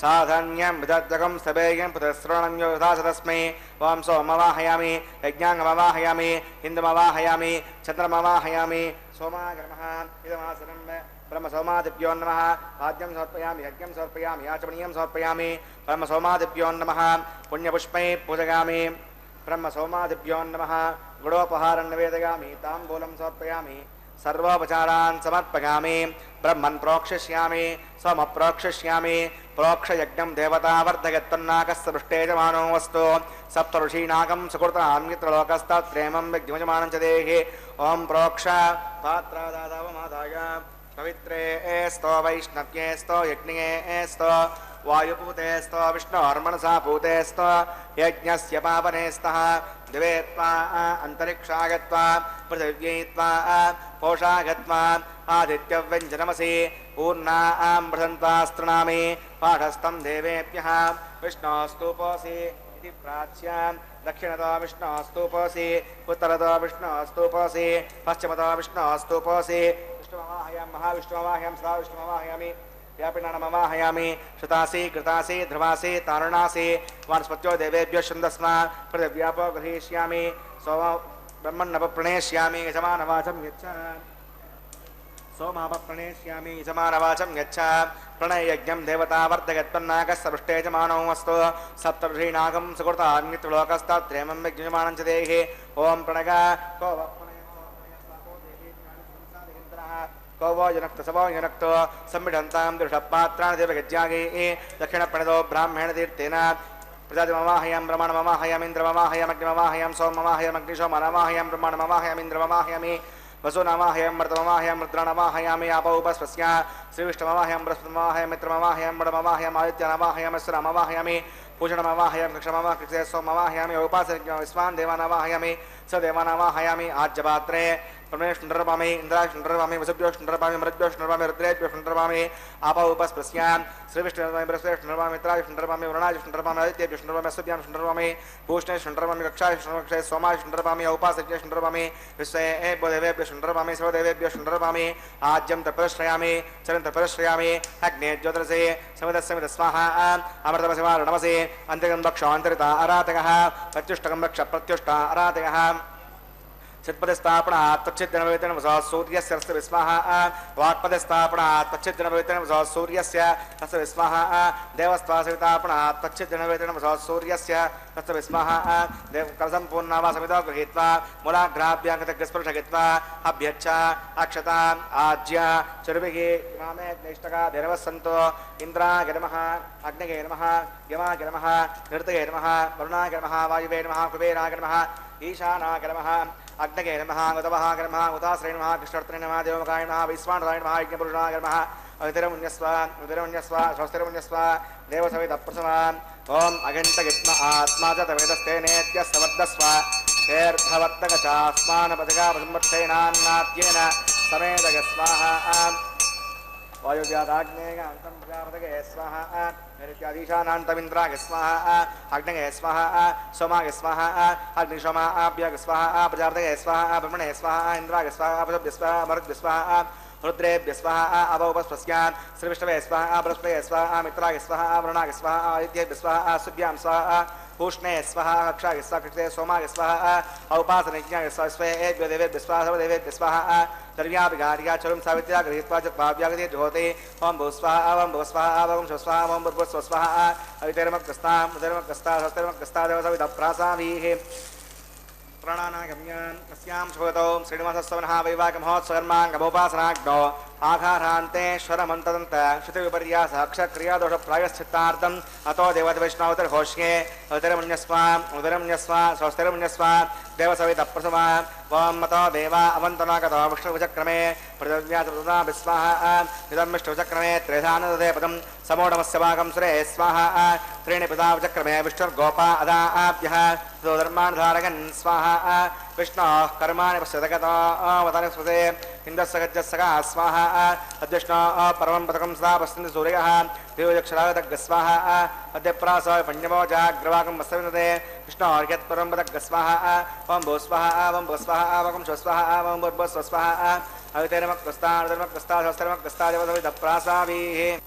A: సాధన్యం విదద్దకం స్థవేయం పుతశ్రవణం యోధాసతస్మై ఓం సోమవాహయామి యజ్ఞాంగమవాహయామి హిందమవాహయామి చంద్రమవాహయామి సోమాగర్మః ఇదమాసనం బ్రహ్మ సోమాదిభ్యో నమః ఆద్యం సమర్పయామి యజ్ఞం సమర్పయామి ఆచమనీయం సమర్పయామి బ్రహ్మ సోమాదిభ్యో నమః పుణ్యపుష్పై పూజయామి బ్రహ్మ సోమాదిభ్యో నమః గుడోపహారం నివేదయామి తాంబూలం సమర్పయామి సర్వోపచారాన్ సమర్పయామి బ్రహ్మన్ ప్రోక్షిష్యామి సమప్రోక్షిష్యామి ప్రోక్షయజ్ఞం దేవతావర్ధయత్వన్నాకస్సృష్టేజమానో వస్తు సప్తఋషీనాగం సుకృతాన్యత్రలోకస్తత్రేమం విజ్ఞమజమానం చ దేహి ఓం ప్రోక్ష పాత్రాదాదావమాదాయ పవిత్రే स्तो వైష్ణవ్యే स्तो యజ్ఞే स्तो వాయుపూతే स्तो విష్ణోర్మనసా పూతే स्तो యజ్ఞస్య పావనే స్తః దివే త్వా అంతరిక్షాగత్వా పృథివ్యై త్వా పోషాగత్వా ఆదిత్యవ్యంజనమసి పూర్ణాం బృహన్త్వాస్తృణామి పాఠస్థం దేవేభ్యః విష్ణోస్తూపోసి ఇది ప్రాచ్యాం దక్షిణతో విష్ణోస్తూపోసి ఉత్తరతో విష్ణోస్తూపోసి పశ్చిమతో విష్ణోస్తూపోసి విష్ణుమవాహయామి మహావిష్ణుమవాహయామి సదా విష్ణుమవాహయామి వ్యాపినానమవాహయామి శతాసి కృతాసి ధ్రువాసి తారుణాసి వానస్పత్యో దేవేభ్యో శుందస్మా పృథివ్యాపో గృహీష్యామి సోమ బ్రహ్మన్నపప్రణేష్యామి యజమానవాచం యచ్చ సోమాపప్రణేష్యామి యజమానవాచం యచ్చ ప్రణయయజ్ఞం దేవతావర్ధయత్వన్నాకస్సృష్టేజమానో వస్తు సప్తఋషీనాగం సుకృతాన్యత్రలోకస్తత్రేమం విజ్ఞమానం చ దేహి ఓం ప్రణగ కోవో జనక్త సవో జనక్తో సంవిఢంతాం దృఢపాత్రాన్ని దేవగజ్యాగే దక్షిణప్రణదో బ్రాహ్మణ తీర్థేన ప్రజాతిమవాహయాం బ్రహ్మాణమవాహయామీంద్రమవాహయామగ్నిమవాహయాం సోమవాహయామగ్నిశోమనవాహయాం బ్రహ్మాణమవాహయామీంద్రమవాహయామి వసూనవాహయాం మృతమవాహయాం రుద్రాణవాహయామి ఆపౌపస్వస్య శ్రీవిష్ణుమవాహయాం బృహస్పతిమవాహయాం మిత్రమవాహయాం మృడమవాహయాం ఆదిత్యనవాహయాం అశ్వనమవాహయామి పూషణమవాహయాం కృష్ణమవాహ కృష్ణ సోమవాహయామి ఉపాసన విశ్వాన్ దేవానవాహయామి స దేవానవాహయామి ఆజ్యపాత్రే परमेष्णुरपामि इंद्राष्णुरपामि वसुभ्योष्णुरपामि मरुद्भ्योष्णुरपामि रुद्रेभ्योष्णुरपामि आपौपस्पृश्यां श्रीविष्णुरपामि बृहस्पतिष्णुरपामि मित्राष्णुरपामि वरुणाष्णुरपामि आदित्यष्णुरपामि अश्वभ्याष्णुरपामि पूष्णेष्णुरपामि कक्षाष्णुरपामि सोमाष्णुरपामि औपासज्ञष्णुरपामि विश्वेभ्योदेवेभ्योष्णुरपामि सर्वदेवेभ्योष्णुरपामि आज्यं तपश्रयामि चरं तपश्रयामि अग्ने ज्योतिरसे समितस्समित स्वाहा अमृतमसिवारणमसि अन्तिकं दक्षान्तरिता अरातकः प्रत्युष्टकं रक्ष प्रत्युष्टा अरातकः चित्पदस्थापनात् तच्चिद्दिनभवितेन वसः सूर्यस्य तस्य विस्मः वाक्पदस्थापनात् तच्चिद्दिनभवितेन वसः सूर्यस्य तस्य विस्मः देवस्त्वासवितापनात् तच्चिद्दिनभवितेन वसः सूर्यस्य तस्य विस्मः देवकलसम्पूर्णावा समितो गृहीत्वा मूलाग्राभ्याङ्गतग्रस्पृशगित्वा अभ्यच्छ अक्षताम् आज्य चरुभिः इमामे नैष्टका धिरवस्सन्तो इन्द्राय नमः अग्नये नमः यमाय नमः नृतये नमः वरुणाय नमः वायुवे नमः कुबेराय नमः ఈశానాయ నమః అగ్నగే నమః ఉతవహాయ నమః ఉతాశ్రయ నమః కృష్ణర్తనే నమః దేవకాయ నమః వైశ్వానరాయ నమః యజ్ఞపురుషాయ నమః ఉదరమున్యస్వ స్వస్తిరమున్యస్వ దేవసవితప్రసవ ఓం అగంతగిత్మ ఆత్మా చ తవేదస్తేనేత్య సమర్థస్వ తీర్థవర్తకచాస్మానపదకాపసంవర్ధేనాన్నాద్యేన సమేదగ స్వాహా వాయువ్యాదాగ్నేయాం ప్రజాపతగే స్వాహా నైరుత్యాదీశానాంతమింద్రాగ స్వాహా అగ్నగే స్వాహా సోమాగ స్వాహా అగ్నిశోమాభ్యాగ స్వాహా ప్రజాపతగే స్వాహా బ్రహ్మణే స్వాహా ఇంద్రాగ స్వాహా పశుభ్య స్వాహా మరుద్భ్య స్వాహా रुद्रेभ्य स्वाहा अवौपस्वस्यान् श्रीविष्णवे स्वाहा बृहस्पतये स्वाहा मित्राय स्वाहा वरुणाय स्वाहा आदित्येभ्य स्वाहा सुभ्यां स्वाहा पूष्णे स्वाहा कक्षाय स्वाहा कृते सोमाय स्वाहा औपासनयज्ञाय स्वाहा स्वेभ्यो देवेभ्य स्वाहा सर्वदेवेभ्य स्वाहा सर्व्याभिगार्या चरुं सावित्र्या गृहीत्वा च पाव्यागते ज्योते ओं भू स्वाहा ओं भू स्वाहा ओं शो स्वाहा ओं भूर्भुवः स्वाहा अवितरमग्रस्तां उदरमग्रस्ता स्वस्तिरमग्रस्ता देवसवितप्रासावीः प्राणानागम्यान् अस्यां शुभगतौ श्रीनिवासस्वनः वैवाहिकमहोत्सवर्माङ्गमोपासनाग्नौ आघारान्तेश्वरमन्तदन्त श्रुतिविपर्यासः अक्षरक्रियादोषप्रायश्चित्तार्थम् अतो देवतवैष्णवोत्तरघोष्ये उदरमुन्यस्व स्वस्तिरमुन्यस्व देवसवितप्रसव ओं मतो देवा अवन्तनागतो विष्णुविचक्रमे पृथिव्यासप्रदा विस्वाहा इदं विष्णुविचक्रमे त्रिधानदे पदं समोढमस्य भागं सुरे स्वाहा त्रीणि पदा विचक्रमे विष्णुर्गोपा अदाभ्यः धर्मान् स्वाहा विष्णोः कर्माणि पश्यतगतो वदने स्मृते इन्द्रस्य गजस्सगा स्वाहा अद्विष्णोः परमं पदकं सदा पश्यन्ति सूर्यः देवयक्षरागतग् स्वाहा अद्यप्रासो पञ्चमोजाग्रवाकं वस्तविन्दते विष्णोर्यत्परं पदग् स्वाहा ओं भू स्वाहा ओं भू स्वाहा ओं शो स्वाहा ओं भूर्भुवः स्वाहा अवितरमग्रस्ता उदरमग्रस्ता स्वस्तिरमग्रस्ता देवसवितप्रासावीः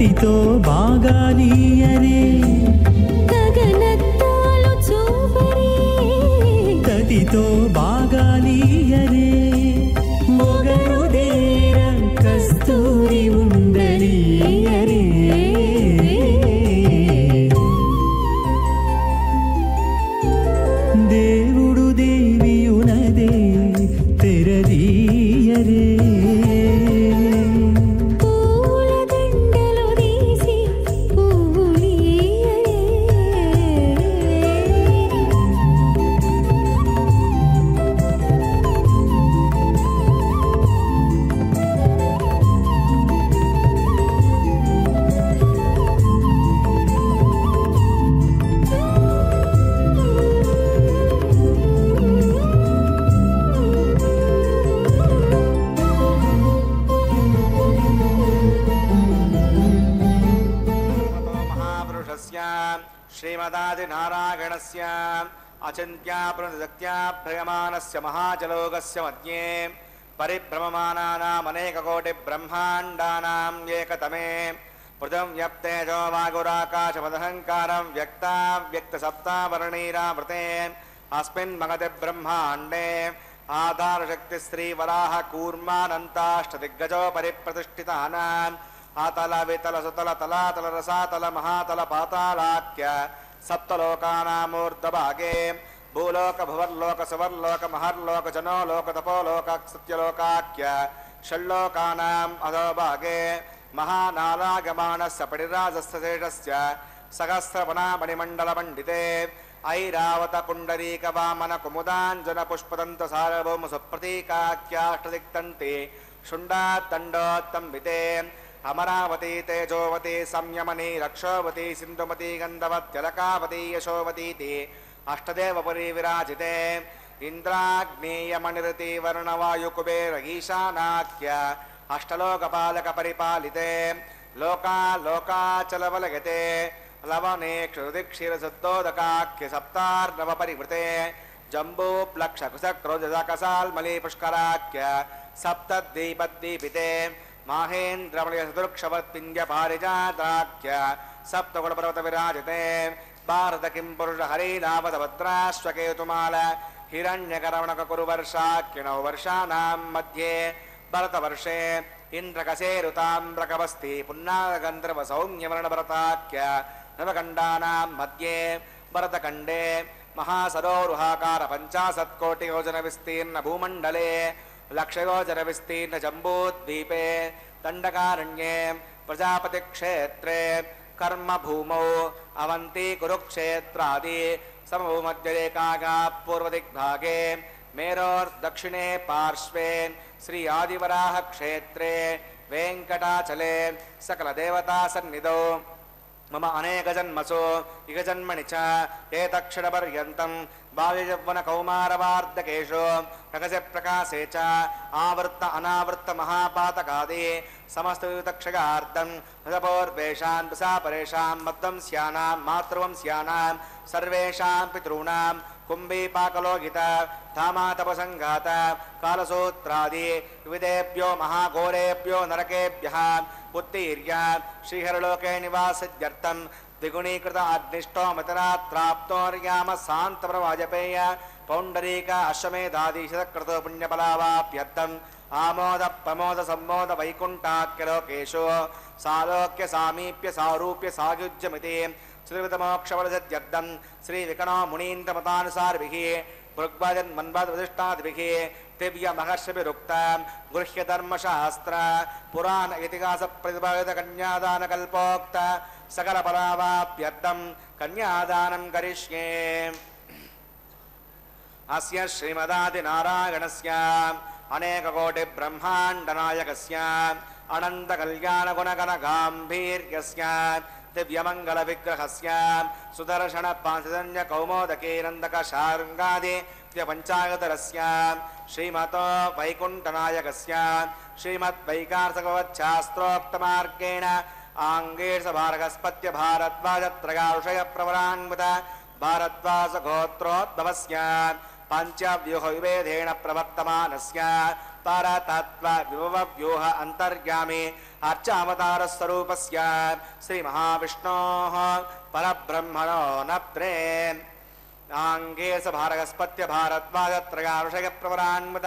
C: తతితో బాగాలీయరే
D: గగనత్తాలు చూపరే
C: తతితో బాగాలీయరే మొగరుదేర కస్తూరి ఉండలీయరే దేవుడు దేవియునదే తెరదీయరే
D: పూల దండలు తీసి పువ్వులీయరే
A: श्रीमदादिनारायणस्य अचिन्त्याप्रणुदक्त्याभ्रयमानस्य महाजलोकस्य मध्ये परिभ्रममानानामनेककोटिब्रह्माण्डानाम् एकतमे पृथिव्यप्तेजो वागुराकाशमदहङ्कारं व्यक्ताव्यक्तसप्तावर्णीरावृते अस्मिन् महति ब्रह्माण्डे आधारशक्तिश्रीवराह कूर्मानन्ताष्टदिग्गजो परिप्रतिष्ठितानाम् आतल वितल सुतल तलातल रसातल महातल पातालाख्य सप्तलोकानामूर्धभागे भूलोक भुवर्लोक सुवर्लोक महर्लोक जनोलोक तपोलोक सत्यलोकाख्य षण्लोकानाम् अधोभागे महानालागमानस्य परिराजस्य शेषस्य सहस्रवनामणिमण्डलमण्डिते ऐरावत पुण्डरीक वामन कुमुदाञ्जन पुष्पदन्त सार्वभौम सुप्रतीकाख्याष्टदिक्तन्ते शुण्डात्तण्डोत्तम्बिते अमरावती तेजोवती संयमनी रक्षोवती सिन्धुमती गन्धवत्यलकावती यशोवतीति अष्टदेवपुरी विराजिते इन्द्राग्नेयमनिरति वर्णवायुकुबेर ईशानाख्य अष्टलोकपालक परिपालिते लोका लोकाचलवलयते लवने क्षुदिक्षीरशुद्धोदकाख्य सप्तार्णव परिवृते जम्बूप्लक्षकुशक्रोजकसाल्मली पुष्कराख्य सप्तद्वीपद्दीपिते माहेन्द्रमलय सदृक्षवत्पिञ्ज पारिजाताख्य सप्तकुलपर्वत विराजिते भारत किं पुरुष हरिनावतभद्राश्वकेतुमाल हिरण्यकरवणककुरुवर्षाख्यनौ वर्षाणां मध्ये भरतवर्षे इन्द्रकसेरुताम्रकवस्ति पुन्नागन्धर्वसौम्यवर्णभरताख्य नवखण्डानां मध्ये भरतखण्डे महासरोरुहाकार 50 कोटियोजन विस्तीर्ण भूमण्डले लक्षयोजन विस्तीर्ण जम्बूद्वीपे दण्डकारण्ये प्रजापति क्षेत्रे कर्मभूमौ अवन्ती कुरुक्षेत्रादि समभूमध्यरेखायाः पूर्वदिग्भागे मेरोर्दक्षिणे पार्श्वे श्री आदिवराह क्षेत्रे वेङ्कटाचले सकलदेवता सन्निधौ मम अनेकजन्मसु इहजन्मनि च एतक्षणपर्यन्तं बाल्ययौवनकौमारवार्धकेषु प्रकसे प्रकाशे च आवृत्त अनावृत्त महापातकादि समस्तयुतक्षगार्थं हृदपूर्वेषां दशापरेषां मध्वंस्यानां मातृवंस्यानां सर्वेषां पितॄणां कुम्भीपाकलोहित धामातपसङ्घात कालसूत्रादि विविधेभ्यो महाघोरेभ्यो नरकेभ्यः उत्तीर्य श्रीहरलोके निवासित्यर्थं द्विगुणीकृत अग्निष्टोमतरात्राप्तोर्याम शान्तप्रवाजपेय पौण्डरीक अश्वमेधादिशतक्रतो पुण्यफलावाप्यर्थम् आमोद प्रमोद सम्मोद वैकुण्ठाख्यलोकेषु सालोक्य सामीप्य सारूप्य सायुज्यमिति श्रीवितमोक्षफलसिद्ध्यर्थं श्रीविकणो मुनीन्द्रमतानुसारिभिः भृग्वजन्मन्वद्वसिष्ठादिभिः दिव्यमहर्षिभिरुक्त गृह्यधर्मशास्त्र पुराण इतिहासप्रतिपादितकन्यादानकल्पोक्त सकलफलावाप्यर्थं कन्यादानं करिष्ये। अस्य श्रीमदादिनारायणस्य अनेककोटिब्रह्माण्डनायकस्य अनन्तकल्याणगुणगणगाम्भीर्यस्य दिव्यमङ्गलविग्रहस्य सुदर्शनपांचजन्यकौमोदकीनन्दकशार्ङ्गादि द्व्यपञ्चायतरस्य श्रीमतो वैकुण्ठनायकस्य श्रीमद्वैकार्षकवच्छास्त्रोक्तमार्गेण आङ्गेशभारगस्पत्य भारद्वाजत्रयाऋषयप्रवरान्वित भारद्वाजगोत्रोद्भवस्य पञ्चव्यूहविभेदेन प्रवर्तमानस्य परतत्त्वविभवव्यूह अन्तर्यामि अर्चावतारस्वरूपस्य श्रीमहाविष्णोः परब्रह्मणो नप्त्रे आङ्गे स भारगस्पत्य भारद्वाजत्रयाऋषयप्रवरान्वित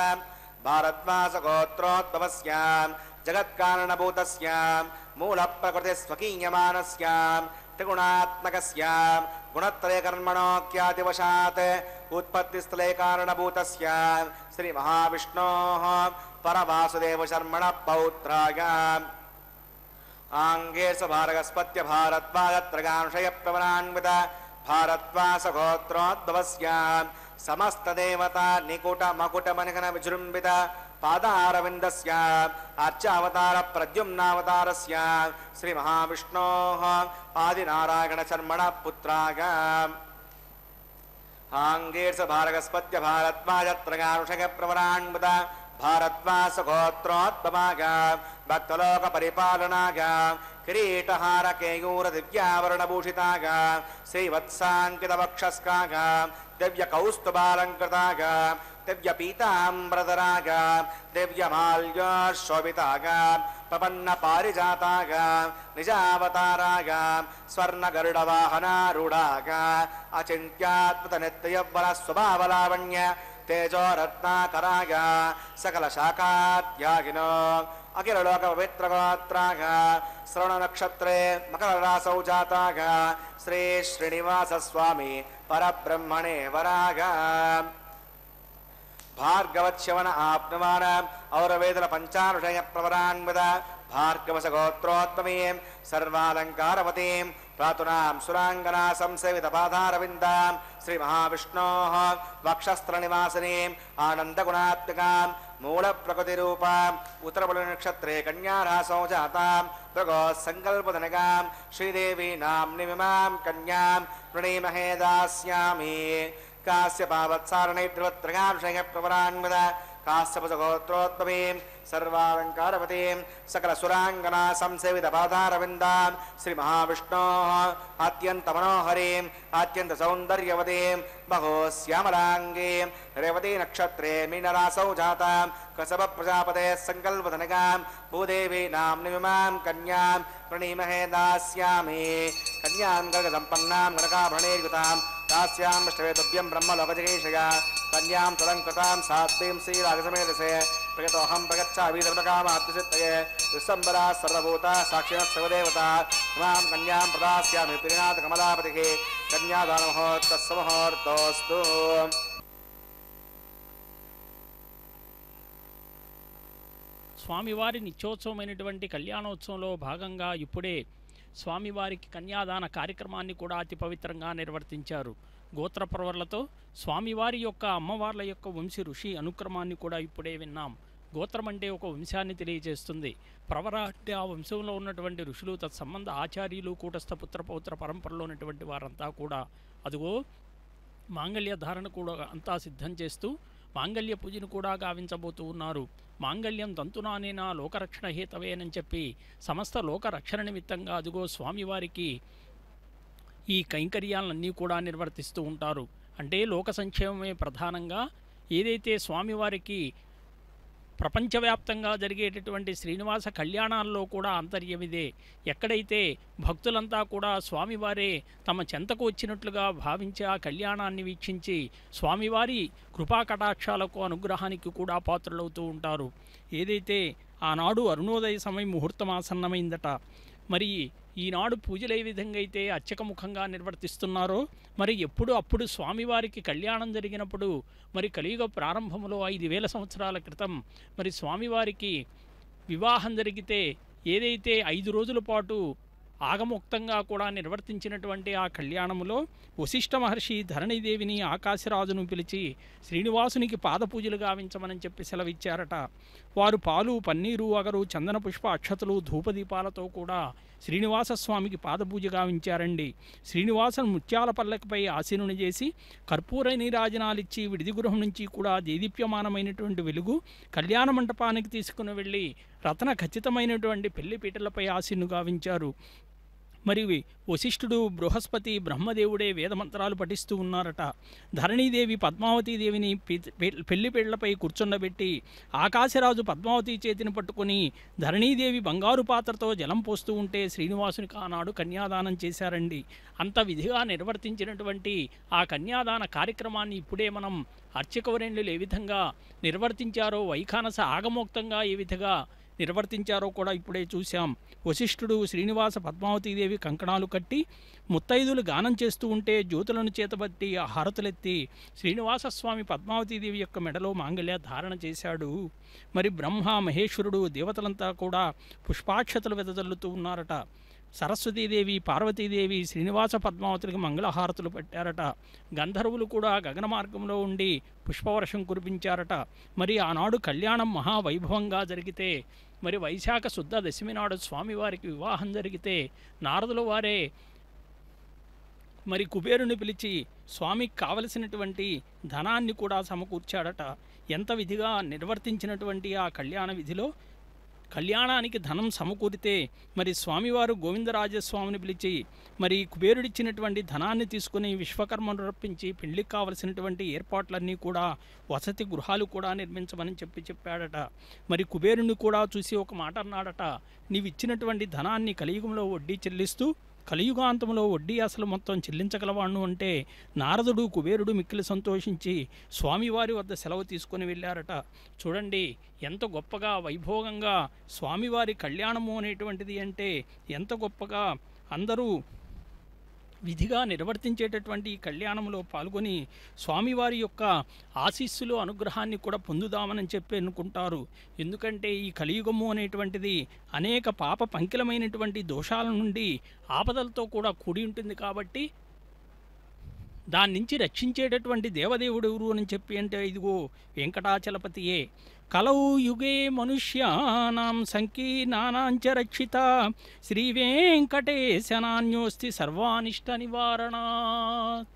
A: भारद्वासगोत्रोद्भवस्य जगत्कारणभूतस्य मूलप्रकृतिस्वकीयमानस्य त्रिगुणात्मकस्य गुणत्रयकर्मणोऽख्यातिवशात् उत्पत्तिस्थले कारणभूतस्य श्रीमहाविष्णोः परवासुदेवशर्मणः पौत्राय आङ्गे स भारगस्पत्य भारद्वाजत्रयांशयप्रवरान्वित भारद्वासगोत्रोद्भवस्य समस्तदेवता निकुटमकुटमनिघन विजृम्भित पादारविन्दस्य अर्चावतार प्रद्युम्नावतारस्य श्रीमहाविष्णोः आदिनारायणशर्मणः पुत्राय आङ्गेर्ष भारगस्पत्य भारद्वाजत्रयांशयप्रवरान्वित भारद्वासगोत्रोद्भवाय भक्तलोकपरिपालनाय किरीटहार केयूर दिव्यावरणभूषिताय श्रीवत्साङ्कितवक्षस्काय दिव्यकौस्तुभालङ्कृताय दिव्यपीताम्बरधराय दिव्यमाल्यशोभिताय प्रपन्नपारिजाताय निजावताराय स्वर्णगरुडवाहनारूढाय अचिन्त्याद्भुतनित्ययौवनस्वभावलावण्य तेजोरत्नाकराय सकलशाखात्यागिनो अखिललोकपवित्रगोत्राय श्रवणनक्षत्रे मकररासौ जाताय श्रीश्रीनिवासस्वामी परब्रह्मणे वराय भार्गवच्छवन आप्नुमान औरवेदन पञ्चानुषयप्रवरान्वित भार्गवसगोत्रोत्तमीं सर्वालङ्कारवतीं प्रातुनां सुराङ्गना संसेवितपादारविन्दां श्रीमहाविष्णोः वक्षस्त्रनिवासिनीम् आनन्दगुणात्मिकां मूलप्रकृतिरूपाम् उत्तरबलनक्षत्रे कन्यारासौ जातां भृगोत्सङ्कल्पधनकां श्रीदेवी नाम्निमिमां कन्यां वृणीमहे दास्यामि काश्यपावत्सारणैर्वत्रयांशयप्रवरान्वित काश्यपसगोत्रोद्भवीं सर्वालङ्कारवतीं सकलसुराङ्गना संसेवितपादारविन्दां श्रीमहाविष्णोः अत्यन्तमनोहरीम् अत्यन्तसौन्दर्यवतीं बहोश्यामलाङ्गीं रेवतीनक्षत्रे मीनरासौ जातां कसबप्रजापतेः सङ्कल्पधनकां भूदेवी नाम्निमिमां कन्यां प्रणीमहे दास्यामि कन्यां गर्गसम्पन्नां गणकाभरणैर्युतां दास्यामष्टवेतव्यं ब्रह्मलोकजगीषया कन्यां तदङ्कृतां सात्वीं श्रीरागसमेधसे प्रगतोऽहं प्रगच्छामि धर्मकामात्मसिद्धये विश्वम्बरा सर्वभूता साक्षिणः सर्वदेवता इमां कन्यां प्रदास्यामि प्रियनाथकमलापतिः कन्यादानमुहूर्तस्य मुहूर्तोऽस्तु।
B: స్వామివారి నిత్యోత్సవమైనటువంటి కళ్యాణోత్సవంలో భాగంగా ఇప్పుడే స్వామివారికి కన్యాదాన కార్యక్రమాన్ని కూడా అతి పవిత్రంగా నిర్వర్తించారు. గోత్రపర్వర్లతో స్వామివారి యొక్క అమ్మవార్ల యొక్క వంశీ ఋషి అనుక్రమాన్ని కూడా ఇప్పుడే విన్నాం. గోత్రం అంటే ఒక వంశాన్ని తెలియజేస్తుంది. ప్రవర అంటే ఆ వంశంలో ఉన్నటువంటి ఋషులు, తత్సంబంధ ఆచార్యులు, కూటస్థ పుత్రపౌత్ర పరంపరలో ఉన్నటువంటి వారంతా కూడా అదిగో మాంగళ్య ధారణ కూడా అంతా సిద్ధం చేస్తూ మాంగళ్య పూజను కూడా గావించబోతూ ఉన్నారు. మాంగళ్యం తంతునానేనా లోకరక్షణ హేతవేనని చెప్పి సమస్త లోకరక్షణ నిమిత్తంగా అదిగో స్వామివారికి ఈ కైంకర్యాలన్నీ కూడా నిర్వర్తిస్తూ ఉంటారు. అంటే లోక సంక్షేమమే ప్రధానంగా ఏదైతే స్వామివారికి ప్రపంచవ్యాప్తంగా జరిగేటటువంటి శ్రీనివాస కళ్యాణాల్లో కూడా అంతర్యమిదే. ఎక్కడైతే భక్తులంతా కూడా స్వామివారే తమ చెంతకు వచ్చినట్లుగా భావించి ఆ కళ్యాణాన్ని వీక్షించి స్వామివారి కృపాకటాక్షాలకు అనుగ్రహానికి కూడా పాత్రలవుతూ ఉంటారు. ఏదైతే ఆనాడు అరుణోదయ సమయం ముహూర్తమాసన్నమైందట. మరి ఈనాడు పూజలు ఏ విధంగా అయితే అర్చకముఖంగా నిర్వర్తిస్తున్నారో మరి అప్పుడు స్వామివారికి కళ్యాణం జరిగినప్పుడు మరి కలియుగ ప్రారంభంలో 5000 సంవత్సరాల క్రితం మరి స్వామివారికి వివాహం జరిగితే ఏదైతే 5 రోజుల పాటు ఆగముక్తంగా కూడా నిర్వర్తించినటువంటి ఆ కళ్యాణములో వశిష్ఠ మహర్షి ధరణీదేవిని ఆకాశరాజును పిలిచి శ్రీనివాసునికి పాదపూజలు గావించమని చెప్పి సెలవిచ్చారట. వారు పాలు, పన్నీరు, అగరు, చందన పుష్ప అక్షతలు, ధూపదీపాలతో కూడా శ్రీనివాస స్వామికి పాదపూజ గావించారండి. శ్రీనివాసను ముత్యాల పల్లకిపై ఆసీనుని చేసి కర్పూర నీరాజనాలిచ్చి విడిది గృహం నుంచి కూడా దేదీప్యమానమైనటువంటి వెలుగు కళ్యాణ మంటపానికి తీసుకుని వెళ్ళి రతన ఖచ్చితమైనటువంటి పెళ్లిపీటలపై ఆసీను గావించారు. మరి వశిష్ఠుడు బృహస్పతి బ్రహ్మదేవుడే వేదమంత్రాలు పఠిస్తూ ఉన్నారట. ధరణీదేవి పద్మావతీదేవిని పెళ్లి పెళ్లపై కూర్చుండబెట్టి ఆకాశరాజు పద్మావతి చేతిని పట్టుకుని ధరణీదేవి బంగారు పాత్రతో జలం పోస్తూ ఉంటే శ్రీనివాసునికి ఆనాడు కన్యాదానం చేశారండి. అంత విధిగా నిర్వర్తించినటువంటి ఆ కన్యాదాన కార్యక్రమాన్ని ఇప్పుడే మనం అర్చకవరేణ్యులు ఏ విధంగా నిర్వర్తించారో, వైఖానస ఆగమోక్తంగా ఏ విధంగా నిర్వర్తించారో కూడా ఇప్పుడే చూశాం. వశిష్ఠుడు శ్రీనివాస పద్మావతీదేవి కంకణాలు కట్టి ముత్తైదులు గానం చేస్తూ ఉంటే జ్యోతులను చేతబట్టి ఆ హారతులెత్తి శ్రీనివాసస్వామి పద్మావతీదేవి యొక్క మెడలో మాంగళ్య ధారణ చేశాడు. మరి బ్రహ్మ మహేశ్వరుడు దేవతలంతా కూడా పుష్పాక్షతలు వెదజల్లుతూ ఉన్నారట. సరస్వతీదేవి పార్వతీదేవి శ్రీనివాస పద్మావతులకు మంగళహారతులు పెట్టారట. గంధర్వులు కూడా గగన మార్గంలో ఉండి పుష్పవర్షం కురిపించారట. మరి ఆనాడు కళ్యాణం మహావైభవంగా జరిగితే, మరి వైశాఖ శుద్ధ దశమి నాడు స్వామివారికి వివాహం జరిగితే నారదుల వారే మరి కుబేరుని పిలిచి స్వామికి కావలసినటువంటి ధనాన్ని కూడా సమకూర్చాడట. ఎంత విధిగా నిర్వర్తించినటువంటి ఆ కళ్యాణ విధిలో కళ్యాణానికి ధనం సమకూరితే మరి స్వామివారు గోవిందరాజస్వామిని పిలిచి మరి కుబేరుడిచ్చినటువంటి ధనాన్ని తీసుకుని విశ్వకర్మను రప్పించి పెళ్లికి కావలసినటువంటి ఏర్పాట్లన్నీ కూడా వసతి గృహాలు కూడా నిర్మించమని చెప్పాడట. మరి కుబేరుని కూడా చూసి ఒక మాట అన్నాడట, నీవిచ్చినటువంటి ధనాన్ని కలియుగంలో వడ్డీ చెల్లిస్తూ కలియుగాంతంలో వడ్డీ అసలు మొత్తం చెల్లించగలవాణ్ణు అంటే నారదుడు కుబేరుడు మిక్కిలి సంతోషించి స్వామివారి వద్ద సెలవు తీసుకొని వెళ్ళారట. చూడండి ఎంత గొప్పగా వైభోగంగా స్వామివారి కళ్యాణము అనేటువంటిది అంటే ఎంత గొప్పగా అందరూ విధిగా నిర్వర్తించేటటువంటి ఈ కళ్యాణంలో పాల్గొని స్వామివారి యొక్క ఆశీస్సులు అనుగ్రహాన్ని కూడా పొందుదామని చెప్పి అనుకుంటారు. ఎందుకంటే ఈ కలియుగము అనేటువంటిది అనేక పాప పంకిలమైనటువంటి దోషాల నుండి ఆపదలతో కూడా కూడి ఉంటుంది. కాబట్టి దాని నుంచి రక్షించేటటువంటి దేవదేవుడు ఎవరు అని చెప్పి అంటే ఇదిగో వెంకటాచలపతియే. కలౌ యుగే మనుష్యానాం సంకీర్ణానాంచ రక్షిత శ్రీవేంకటేశనాన్యోస్తి సర్వానిష్ట నివారణాత్.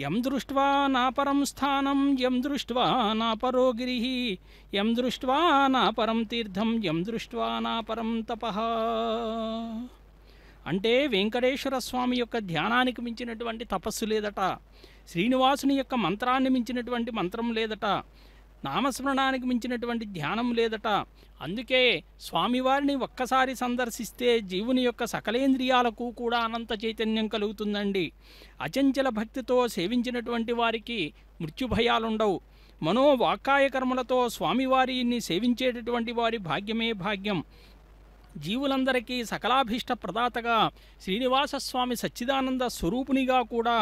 B: యం దృష్ట్వా నాపరం స్థానం యం దృష్ట్వా నాపరో గిరిః యం దృష్ట్వా నాపరం తీర్థం యం దృష్ట్వా నాపరం తపః. అంటే వెంకటేశ్వర స్వామి యొక్క ధ్యానానికి మించినటువంటి తపస్సు లేదట. శ్రీనివాసుని యొక్క మంత్రాన్ని మించినటువంటి మంత్రం లేదట. నామస్మరణానికి మించినటువంటి ధ్యానం లేదట. అందుకే స్వామివారిని ఒక్కసారి సందర్శిస్తే జీవుని యొక్క సకలేంద్రియాలకు కూడా అనంత చైతన్యం కలుగుతుందండి. అచంచల భక్తితో సేవించినటువంటి వారికి మృత్యుభయాలుండవు. మనోవాక్కాయ కర్మలతో స్వామివారిని సేవించేటటువంటి వారి భాగ్యమే భాగ్యం. జీవులందరికీ సకలాభీష్ట ప్రదాతగా శ్రీనివాసస్వామి సచ్చిదానంద స్వరూపునిగా కూడా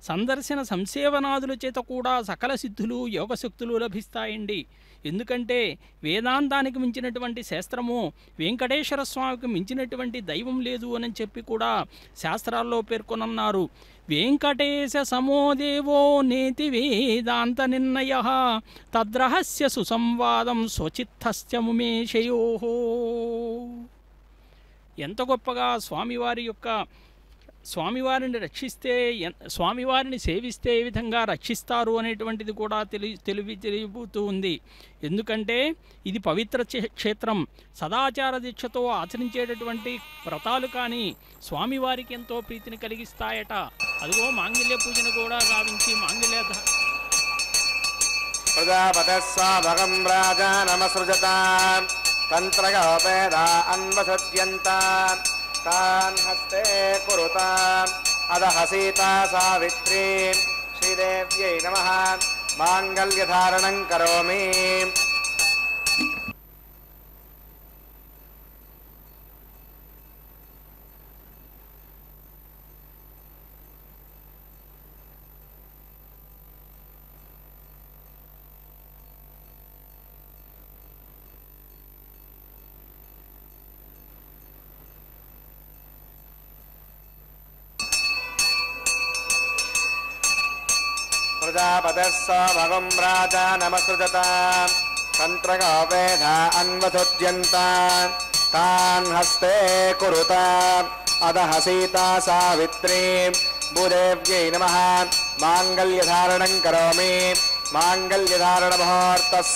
B: సందర్శన సంసేవనాదుల చేత కూడా సకల సిద్ధులు యోగశక్తులు లభిస్తాయండి. ఎందుకంటే వేదాంతానికి మించినటువంటి శాస్త్రము, వెంకటేశ్వర స్వామికి మించినటువంటి దైవం లేదు అని చెప్పి కూడా శాస్త్రాల్లో పేర్కొనన్నారు. వెంకటేశ సమోదేవో నేతి వేదాంత నిర్ణయ తద్రహస్య సుసంవాదం స్వచిత్తస్య ముమేషయోహో. ఎంత గొప్పగా స్వామివారిని రక్షిస్తే, స్వామివారిని సేవిస్తే ఏ విధంగా రక్షిస్తారు అనేటువంటిది కూడా తెలియబోతూ ఉంది. ఎందుకంటే ఇది పవిత్ర క్షేత్రం. సదాచార దీక్షతో ఆచరించేటటువంటి వ్రతాలు కానీ స్వామివారికి ఎంతో ప్రీతిని కలిగిస్తాయట. అదిగో మాంగళ్య పూజను కూడా గావించి మాంగళ్య
A: ప్రజాపతస్వాభగం రాజా నమసృజత తంత్రగోపేదా అన్వసత్యంత తాన్ హస్తే కురుత అదహ సీతా సావిత్రీ శ్రీదేవ్యై నమః మాంగళ్యధారణం కరోమి. ప్రజాపతస్వాభగం రాజా నమసృజత తంత్రగోపేధ అన్వసోద్యంత తాన్ హస్తే కురుత అదహ సీతా సావిత్రీ భూదేవ్యై నమః మాంగళ్యధారణం కరోమి. మాంగళ్యధారణ ముహూర్తః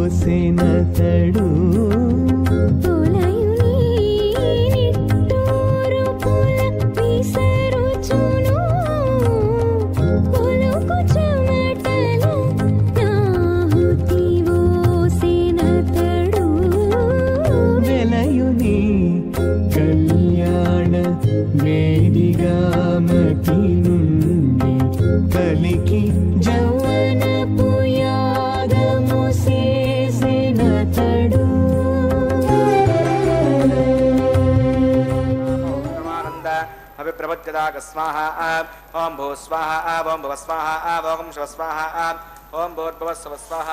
C: ఆహుతివోసెనతడు
D: తొలయుని నిట్టూరు పుల విసరుచును పొలుకు చెమటల ఆహుతివోసెనతడు
C: వెలయుని కళ్యాణ వేదిగామతి నుండి కలికి
D: జౌవనపు యాగము చేసెనతడు
A: ఆనంద అభిప్రపద్యదాగ స్వాహ ఓం భూ స్వాహ ఓం భువ స్వాహ ఓం శివ స్వాహ ఓం భూర్భువ స్వ స్వాహ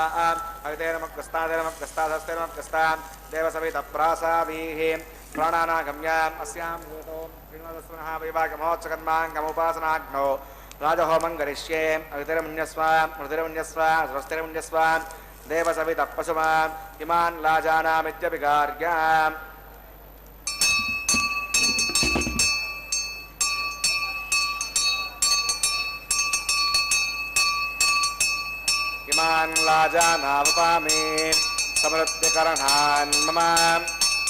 A: అవితేనమగ్రస్తాదేనమగ్రస్తాధస్తేనమగ్రస్తా దేవసవిత ప్రాసాభీః ప్రాణానాగమ్యాం అస్యాం భూతో శ్రీనివాసస్వనః వైవాగమహోత్సకర్మాంగముపాసనాగ్నో రాజహోమం కరిష్యే అవితిరమున్యస్వ మృతిరమున్యస్వ స్వస్తిరమున్యస్వ దేవసవిత పశుమా ఇమాన్ లాజానామిత్యభిగార్యాం ఇమాన్ లాజానావపామి సమృద్ధికరణాన్ మమ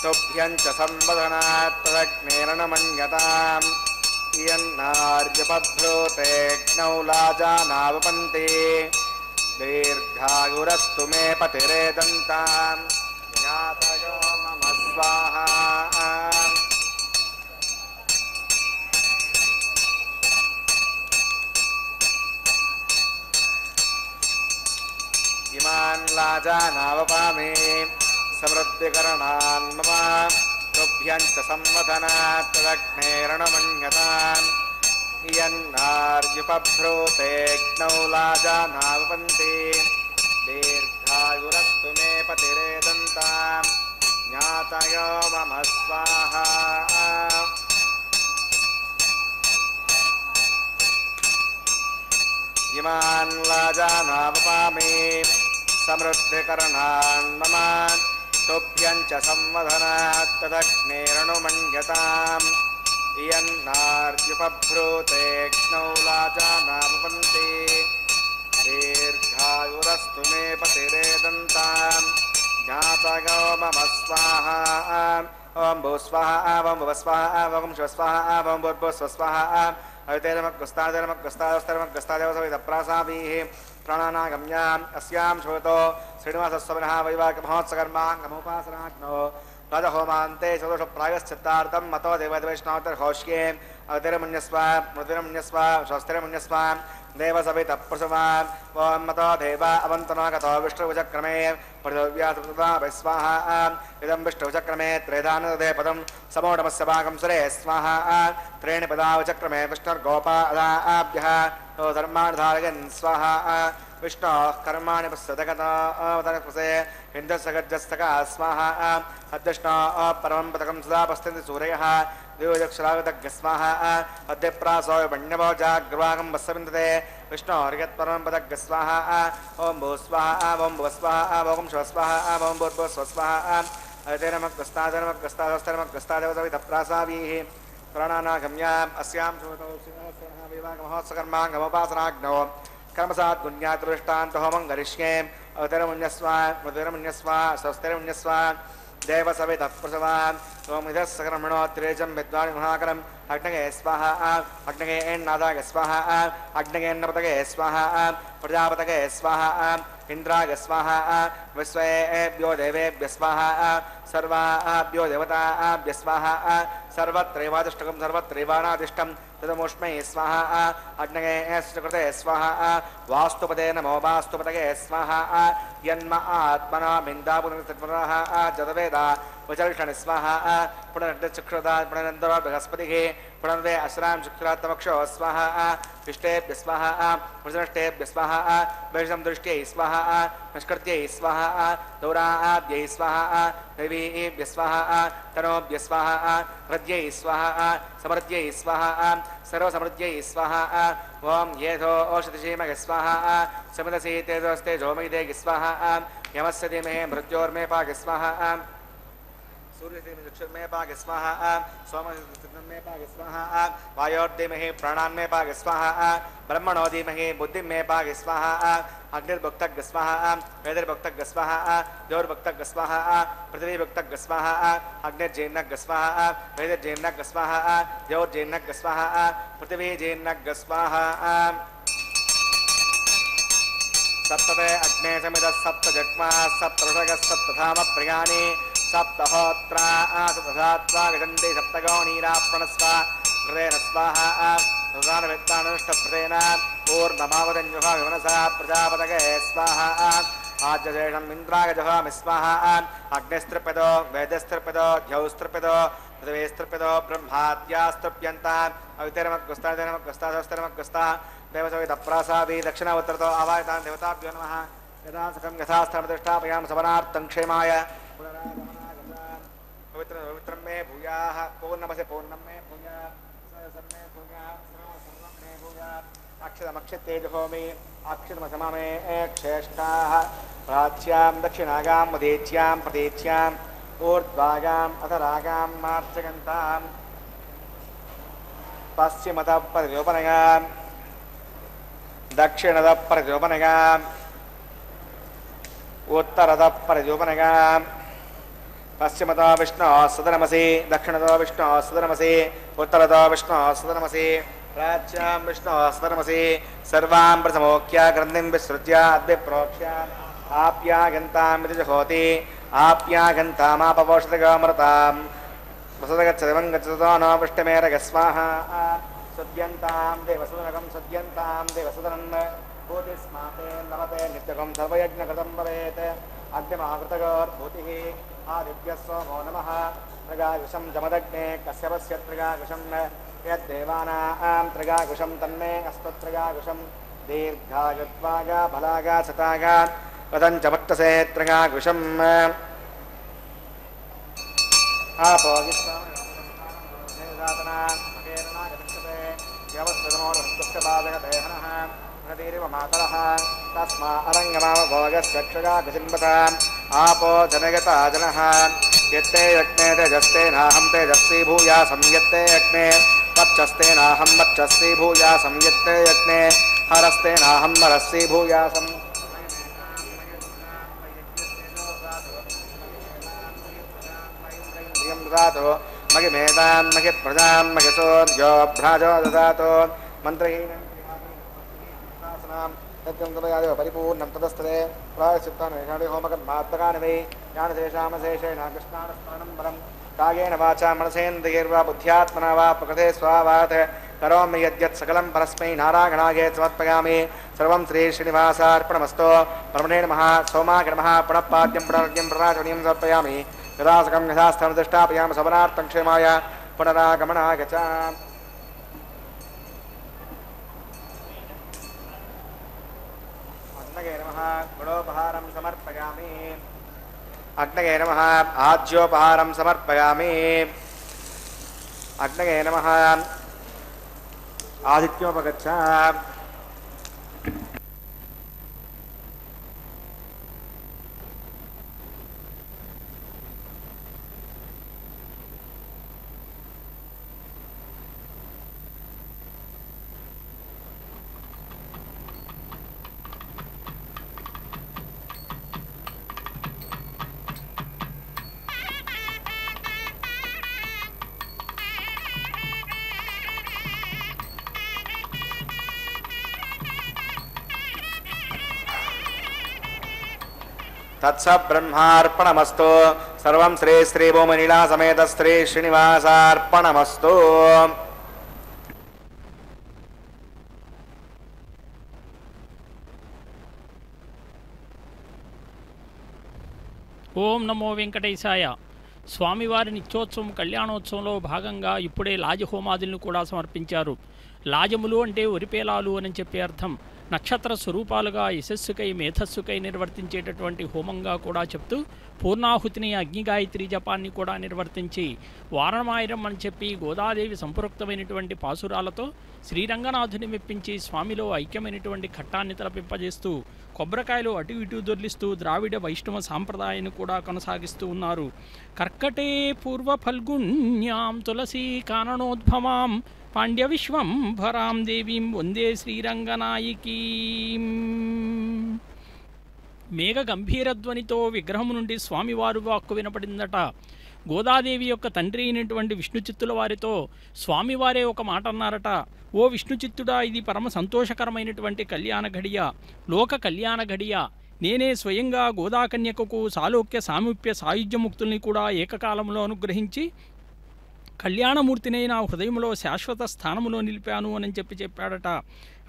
A: తుభ్యం చ సంవదనాత్ తదగ్నేన మన్యతాం ఇయన్నార్యపభ్రూతేగ్నౌ లాజానావపంతి దీర్ఘాయురస్తు మే పతిరేదంతాం జ్ఞాతయో మమ స్వాహా ఇమాన్ లాజానావపామి సమృద్ధికరణాన్ మమ తుభ్యం చ సంవదనాత్ తదగ్నేరణమన్యతాం ఇయన్నార్యుపభ్రూతేగ్నౌ లాజానావపంతి దీర్ఘాయురస్తు మే పతిరేదంతాం జ్ఞాతయో మమ స్వాహా ఇమాన్ లాజానావపామి సమృద్ధికరణాన్ మమ తుభ్యం చ సంవదనాత్ తదగ్నేరణుమన్యతాం ఇయన్నార్యుపభ్రూతేగ్నౌ లాజానావపంతి దీర్ఘాయురస్తు మే పతిరేదంతాం జ్ఞాతయో మమ స్వాహా ఓం భూ స్వాహ ఓం భువ స్వాహ ఓం శివ స్వాహ ఓం భూర్భువ స్వ స్వాహ అవితేనమగ్రస్తాదేనమగ్రస్తాదేవసవిత ప్రాసాభీః ప్రాణానాగమ్యాం అస్యాం శోతో శ్రీనివాసస్వనః వైవాగమహోత్సకర్మాంగముపాసనాగ్నో రాజహోమాంతే చతుష ప్రాయశ్చిత్తార్థం మతో దేవదేవైష్ణవతర్హోష్యే అవితిరమున్యస్వ మృతిరమున్యస్వ స్వస్తిరమున్యస్వ దేవసవిత ప్రసవా ఓం మతో దేవ అవంతనాగతో విష్ణుభుజక్రమే పృథివ్యాసృతా స్వాహ ఇదం విష్ణుభుజక్రమే త్రేధానదే పదం సమోఢమస్య భాగం సురే స్వాహ త్రేణి పదావచక్రమే విష్ణుర్గోపాదాభ్యః ధర్మాణధారయన్ స్వాహ విష్ణు కర్మాణి పశ్యదగతావతరస్పసే ఇంద్రసగజ్జస్తకా స్వాహ అద్విష్ణు పరమం పదకం సదా పశ్యంతి సూరయః దివ్యక్షరాగతజ్ఞ స్వాహ అద్యప్రాసో వణ్యభోజాగ్రవాగం వస్సవిందతే విష్ణు హరిగత్పరమం పదజ్ఞ స్వాహ ఓం భూ స్వాహ ఓం భువ స్వాహ ఓం శివ స్వాహ ఓం భూర్భువ స్వ స్వాహ అవితేనమగ్రస్తాదేనమగ్రస్తాదేవసవిత ప్రాసాభీః ప్రాణానాగమ్యాం అస్యాం శోతో శ్రీనివాసస్వనః వైవాగమహోత్సకర్మాంగముపాసనాగ్నో కర్మసాత్ గుణ్యాతృష్టాంత హోమం కరిష్యే అవితరమున్యస్వ మృతిరమున్యస్వ స్వస్తిరమున్యస్వ దేవసవిత ప్రసవా ఓమిదः సకర్మణోత్రేజం విద్వాని మహాకరం అగ్నగే స్వాహ అగ్నగే ఎన్నాదాయ స్వాహ అగ్నగేన్నపతగే స్వాహ ప్రజాపతగే స్వాహ ఇంద్రాయ స్వాహ విశ్వేభ్యో దేవేభ్య స్వాహ సర్వాభ్యో దేవతాభ్య స్వాహ సర్వత్రైవాదిష్టకం సర్వత్రైవానాదిష్టం తదముష్మై స్వాహ అగ్నగే కృతే స్వాహ వాస్తుపదే నమో వాస్తుపతగే స్వాహ యన్మ ఆత్మనా మిందాపునః జతవేద వచర్షణి స్వాహ పునర్చక్షుదా పునరంతర బృహస్పతిః పునర్వే అశ్రాం శుక్రాత్తమక్షో స్వాహ ఇష్టేభ్య స్వాహ వృజనష్టేభ్య స్వాహ వైషం దృష్ట్యై స్వాహ నిష్కృత్యై స్వాహ దౌరాభ్యై స్వాహ దైవీభ్య స్వాహ తనోభ్య స్వాహ హృద్యై స్వాహ సమృద్ధ్యై స్వాహ సర్వసమృద్ధ్యై స్వాహ ఓం ఏధో ఓషధిషీమగ స్వాహ సమిదసి తేజోస్తే జోమయిదే స్వాహ యమస్య ధీమహి మృత్యోర్మే పాగ స్వాహ सूर्यमे पाग स्वाहा सोमे पाग स्वाहा वायोर्धीमहि प्राणान्मे पाग स्वाहा ब्रह्मणो धीमहि बुद्धिमे पाग स्वाहा अग्निर्भुक्तग स्वाहा वेदर्भुक्तग स्वाहा द्योर्भुक्तग स्वाहा पृथ्वीभुक्तग स्वाहा अग्निर्जेन्नग स्वाहा वेदर्जेन्नग स्वाहा द्योर्जेन्नग स्वाहा पृथ्वीजेन्नग स्वाहा सप्तते अग्ने समितः सप्त जग्मा सप्तऋषगः सप्तधाम प्रियाणि सप्तहोत्रा सप्तधात्वा गजन्ते सप्तगौणीराप्रणस्व हृदेन स्वाहा सुदानविद्वानुष्टप्रदेन पूर्णमावदञ्जुहा विमनसा प्रजापतये स्वाहा आज्यशेषम् इन्द्रागजुहामि स्वाहा अग्निस्त्रिप्यतो वेदस्त्रिप्यतो द्यौस्त्रिप्यतो पृथिवीस्त्रिप्यतो ब्रह्माद्यास्तृप्यन्ताम् अवितरमग्गस्ता देवसवितप्रासादि दक्षिण उत्तरतो आवाहितान् देवताभ्यो नमः यदा सखं यथास्थानतिष्ठापयां सवनार्थं क्षेमाय पवित्रं मे भूयाः पूर्णमसि पूर्णं मे भूयात् सर्वं मे भूयात् अक्षतमक्षतेजहोमि अक्षतमसम मे क्षेष्ठाः प्राच्यां दक्षिणागां मदीच्यां प्रतीच्याम् ऊर्ध्वागाम् अधरागां मार्जगन्तां पश्चिमतः प्रतिरूपणगां दक्षिणतः प्रतिरूपणगां उत्तरतः प्रतिरूपणगां पश्चिमतः विष्णोः सदनमसि दक्षिणतः विष्णोः सदनमसि उत्तरतः विष्णोः सदनमसि प्राच्यां विष्णोः सदनमसि सर्वां प्रथमोक्ष्य ग्रन्थिं विसृज्य अद्विप्रोक्ष्य आप्यागन्तामिति जुहोति आप्यागन्तामापपोषितगामृताम् वसुदगच्छदिवं गच्छतो न पृष्ठमेरगस्वाहा सुद्यन्तां देवसुदनकं सुद्यन्तां देवसुदनं भूतिस्माते नमते नित्यकं सर्वयज्ञकृतं भवेत् अग्निमाकृतगोर्भूतिः आदित्यः सोमो नमः त्रिगाकुशं जमदग्ने कश्यपस्य त्रिगाकुशं यद्देवानां त्रिगाकुशं तन्मे अस्तु त्रिगाकुशं दीर्घायुत्वागा फलागा सतागा वदञ्च भट्टसे त्रिगाकुशम् आपो मातरः तस्मा अरङ्गमावभोगस्य क्षगाकुशिम्बताम् आपो जनगता जनः यत्ते यज्ञे तेजस्तेनाहं तेजस्वी भूयासं यत्ते यज्ञे वक्षस्तेनाहं वक्षस्वी भूयासं यत्ते यज्ञे हरस्तेनाहं हरस्वी भूयासम् ददातु मगिमेतान् महिप्रजां महिषोर्यो भ्राजो ददातु मन्त्रहीनं सत्यं तदयादेव परिपूर्णं तदस्तदे प्रायश्चित्तानि होमकर्मात्मकानि वै ज्ञानशेषामशेषेण कृष्णानुस्मरणं परं कायेन वाचा मनसेन्द्रियैर्वा बुद्ध्यात्मना वा प्रकृते स्वावात् करोमि यद्यत् सकलं परस्मै नारायणाय समर्पयामि सर्वं श्रीश्रीनिवासार्पणमस्तु ब्रह्मणे नमः सोमाय नमः पुनःपाद्यं पुनर्घ्यं प्रणाचरणीयं समर्पयामि यदासकं यथास्थानतिष्ठापयामि सवनार्थं क्षेमाय पुनरागमनाय च अग्नये नमः गुणोपहारं समर्पयामि अग्नये नमः आज्योपहारं समर्पयामि अग्नये नमः आदित्योपगच्छ तत्सब्रह्मार्पणमस्तु सर्वं श्री श्रीभूमनीला समेत श्री श्रीनिवासार्पणमस्तु
B: ఓం నమో వెంకటేశాయ. స్వామివారి నిత్యోత్సవం కళ్యాణోత్సవంలో భాగంగా ఇప్పుడే లాజహోమాదులను కూడా సమర్పించారు. లాజములు అంటే ఒరిపేలాలు అని చెప్పే అర్థం. నక్షత్ర స్వరూపాలుగా యశస్సుకై మేధస్సుకై నిర్వర్తించేటటువంటి హోమంగా కూడా చెప్తూ పూర్ణాహుతిని అగ్నిగాయత్రి జపాన్ని కూడా నిర్వర్తించి వారణమాయిరం అని చెప్పి గోదాదేవి సంపృక్తమైనటువంటి పాసురాలతో శ్రీరంగనాథుని మెప్పించి స్వామిలో ఐక్యమైనటువంటి ఘట్టాన్ని తలపింపజేస్తూ కొబ్బరికాయలు అటు ఇటు దొర్లిస్తూ ద్రావిడ వైష్ణవ సాంప్రదాయాన్ని కూడా కొనసాగిస్తూ ఉన్నారు. కర్కటే పూర్వ ఫల్గుణ్యాం తులసీ కాననోద్భవాం పాండ్య విశ్వంభరాం దేవీం వందే శ్రీరంగనాయికీ. మేఘ గంభీరధ్వనితో విగ్రహం నుండి స్వామివారు వాక్కు వినపడిందట. గోదాదేవి యొక్క తండ్రి అయినటువంటి విష్ణుచిత్తుల వారితో స్వామివారే ఒక మాట అన్నారట. ఓ విష్ణుచిత్తుడా, ఇది పరమ సంతోషకరమైనటువంటి కళ్యాణ ఘడియ, లోక కళ్యాణ ఘడియ. నేనే స్వయంగా గోదాకన్యకకు సాలోక్య సామీప్య సాయుధ్యముక్తుల్ని కూడా ఏకకాలంలో అనుగ్రహించి కళ్యాణమూర్తిని నా హృదయంలో శాశ్వత స్థానములో నిలిపాను అని చెప్పాడట.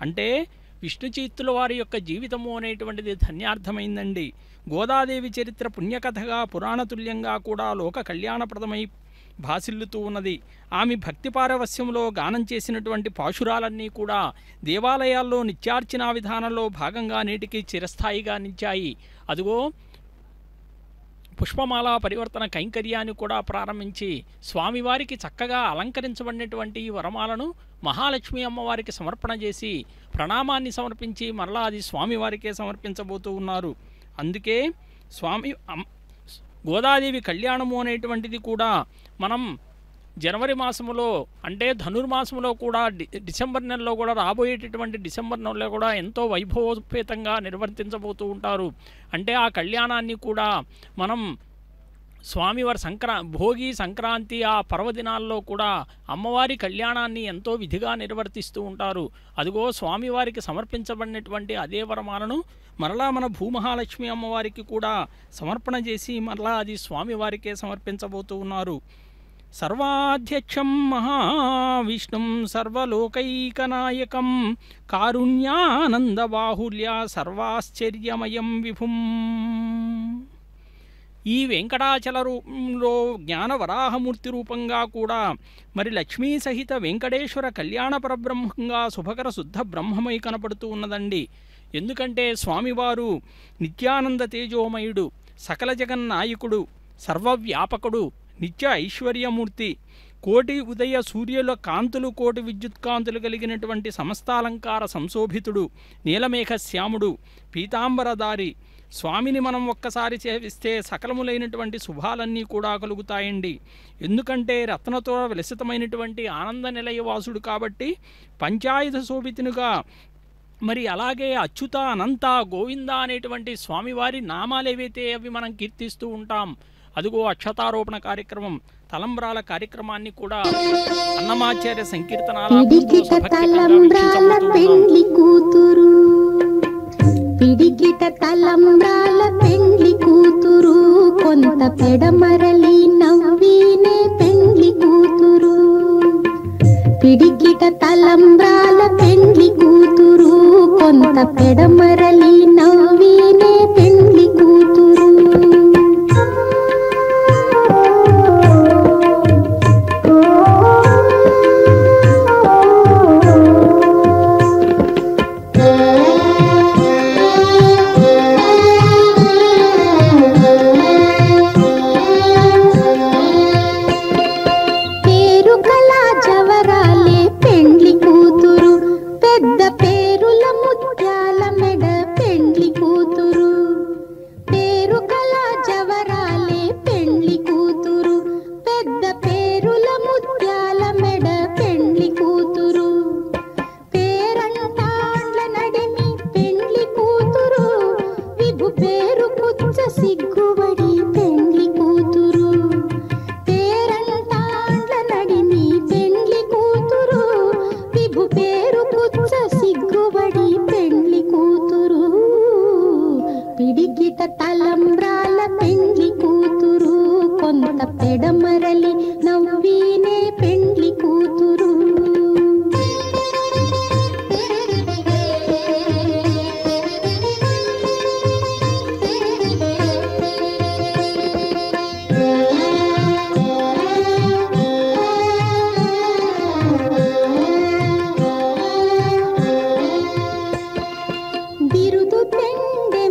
B: అంటే విష్ణుచిత్తుల వారి యొక్క జీవితము అనేటువంటిది ధన్యార్థమైందండి. గోదాదేవి చరిత్ర పుణ్యకథగా పురాణతుల్యంగా కూడా లోక కళ్యాణప్రదమై భాసిల్లుతూ ఉన్నది. ఆమె భక్తి పారవస్యంలో గానం చేసినటువంటి పాశురాలన్నీ కూడా దేవాలయాల్లో నిత్యార్చనా విధానంలో భాగంగా నేటికి చిరస్థాయిగా నిలిచాయి. అదిగో పుష్పమాల పరివర్తన కైంకర్యాన్ని కూడా ప్రారంభించి స్వామివారికి చక్కగా అలంకరించబడినటువంటి ఈ వరమాలను మహాలక్ష్మి అమ్మవారికి సమర్పణ చేసి ప్రణామాన్ని సమర్పించి మరలా అది స్వామివారికే సమర్పించబోతూ ఉన్నారు. అందుకే గోదాదేవి కళ్యాణము అనేటువంటిది కూడా మనం జనవరి మాసములో అంటే ధనుర్మాసంలో కూడా డిసెంబర్ నెలలో కూడా రాబోయేటటువంటి డిసెంబర్ నెలలో కూడా ఎంతో వైభవోపేతంగా నిర్వర్తించబోతూ ఉంటారు. అంటే ఆ కళ్యాణాన్ని కూడా మనం స్వామివారి భోగి సంక్రాంతి ఆ పర్వదినాల్లో కూడా అమ్మవారి కళ్యాణాన్ని ఎంతో విధిగా నిర్వర్తిస్తూ ఉంటారు. అదిగో స్వామివారికి సమర్పించబడినటువంటి అదే వరమాలను మరలా మన భూమహాలక్ష్మి అమ్మవారికి కూడా సమర్పణ చేసి మరలా అది స్వామివారికే సమర్పించబోతూ ఉన్నారు. సర్వాధ్యక్షం మహావిష్ణుం సర్వలోకైకనాయకం కారుణ్యానందబాహుల్య సర్వాశ్చర్యమయం విభుం. ఈ వెంకటాచల రూపంలో జ్ఞానవరాహమూర్తి రూపంగా కూడా మరి లక్ష్మీ సహిత వెంకటేశ్వర కళ్యాణ పరబ్రహ్మంగా శుభకర శుద్ధ బ్రహ్మమై కనపడుతూ ఉన్నదండి. ఎందుకంటే స్వామివారు నిత్యానంద తేజోమయుడు, సకల జగన్నాయకుడు, సర్వవ్యాపకుడు, నిత్య ఐశ్వర్యమూర్తి, కోటి ఉదయ సూర్యుల కాంతులు కోటి విద్యుత్ కాంతులు కలిగినటువంటి సమస్తాలంకార సంశోభితుడు, నీలమేఘ శ్యాముడు, పీతాంబరధారి. స్వామిని మనం ఒక్కసారి సేవిస్తే సకలములైనటువంటి శుభాలన్నీ కూడా కలుగుతాయండి. ఎందుకంటే రత్నతో విలసితమైనటువంటి ఆనంద నిలయవాసుడు కాబట్టి పంచాయుధ శోభితునిగా మరి అలాగే అచ్యుత అనంత గోవింద అనేటువంటి స్వామివారి నామాలు ఏవైతే అవి మనం కీర్తిస్తూ ఉంటాం. అదిగో అక్షతారోపణ కార్యక్రమం, తలంబ్రాల కార్యక్రమాన్ని కూడా అన్నమాచార్య సంకీర్తనాల
D: పిడికిట తలంబ్రాల పెండ్లి కూతురు, కొంత పెడమరలి నవ్వినే పెండ్లి కూతురు. పిడికిట తలంబ్రాల పెండ్లి కూతురు, కొంత పెడమరలి నవ్వినే పెండ్లి కూతురు. పెద్ద పేరుల ముత్యాల మెడ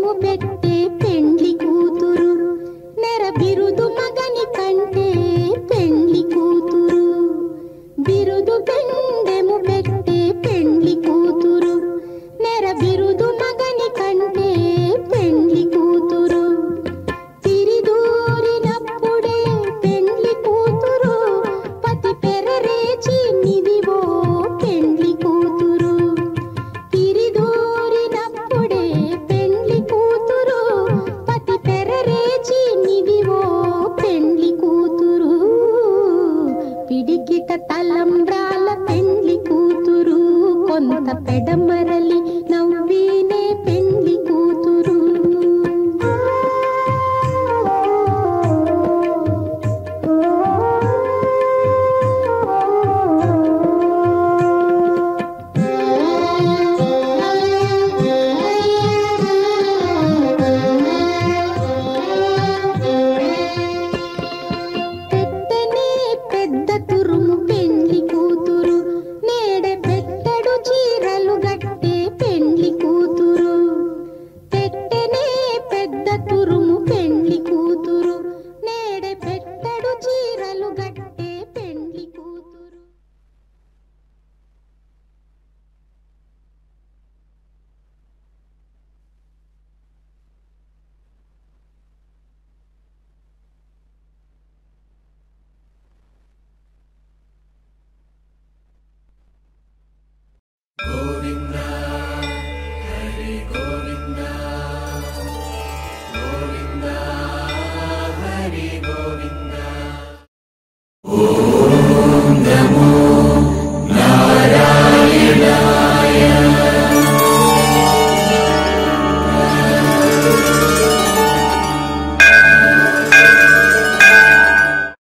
D: పెండెము పెట్టే పెండ్లి కూతురు నెర బిరుదు మగని కంటే పెండ్లి కూతురు బిరుదు పెండెము పెట్టే పెండ్లి కూతురు నెర బిరుదు మగని కంటే పెండ్లి కూతురు తిరిదూరినప్పుడే పెండ్లి కూతురు పతి పెరరేచి నిదివో పెండ్లి కూతురు తిరిదూరినప్పుడే పెండ్లి కూతురు పతి పెరరేచి నిదివో పెండ్లి కూతురు పిడికిట తలంబ్రాల పెండ్లి కూతురు కొంత పెడమరలి నవ్వినే పెండ్లి కూతురు పెట్టనే పెద్ద తురుము పెండ్లి కూతురు నేడే పెట్టడు చీరలు గట్టే పెండ్లి కూతురు పెట్టనే పెద్ద తురుము పెండ్లి కూతురు నేడే పెట్టడు చీరలు గట్టే పెండ్లి కూతురు
C: గోవింద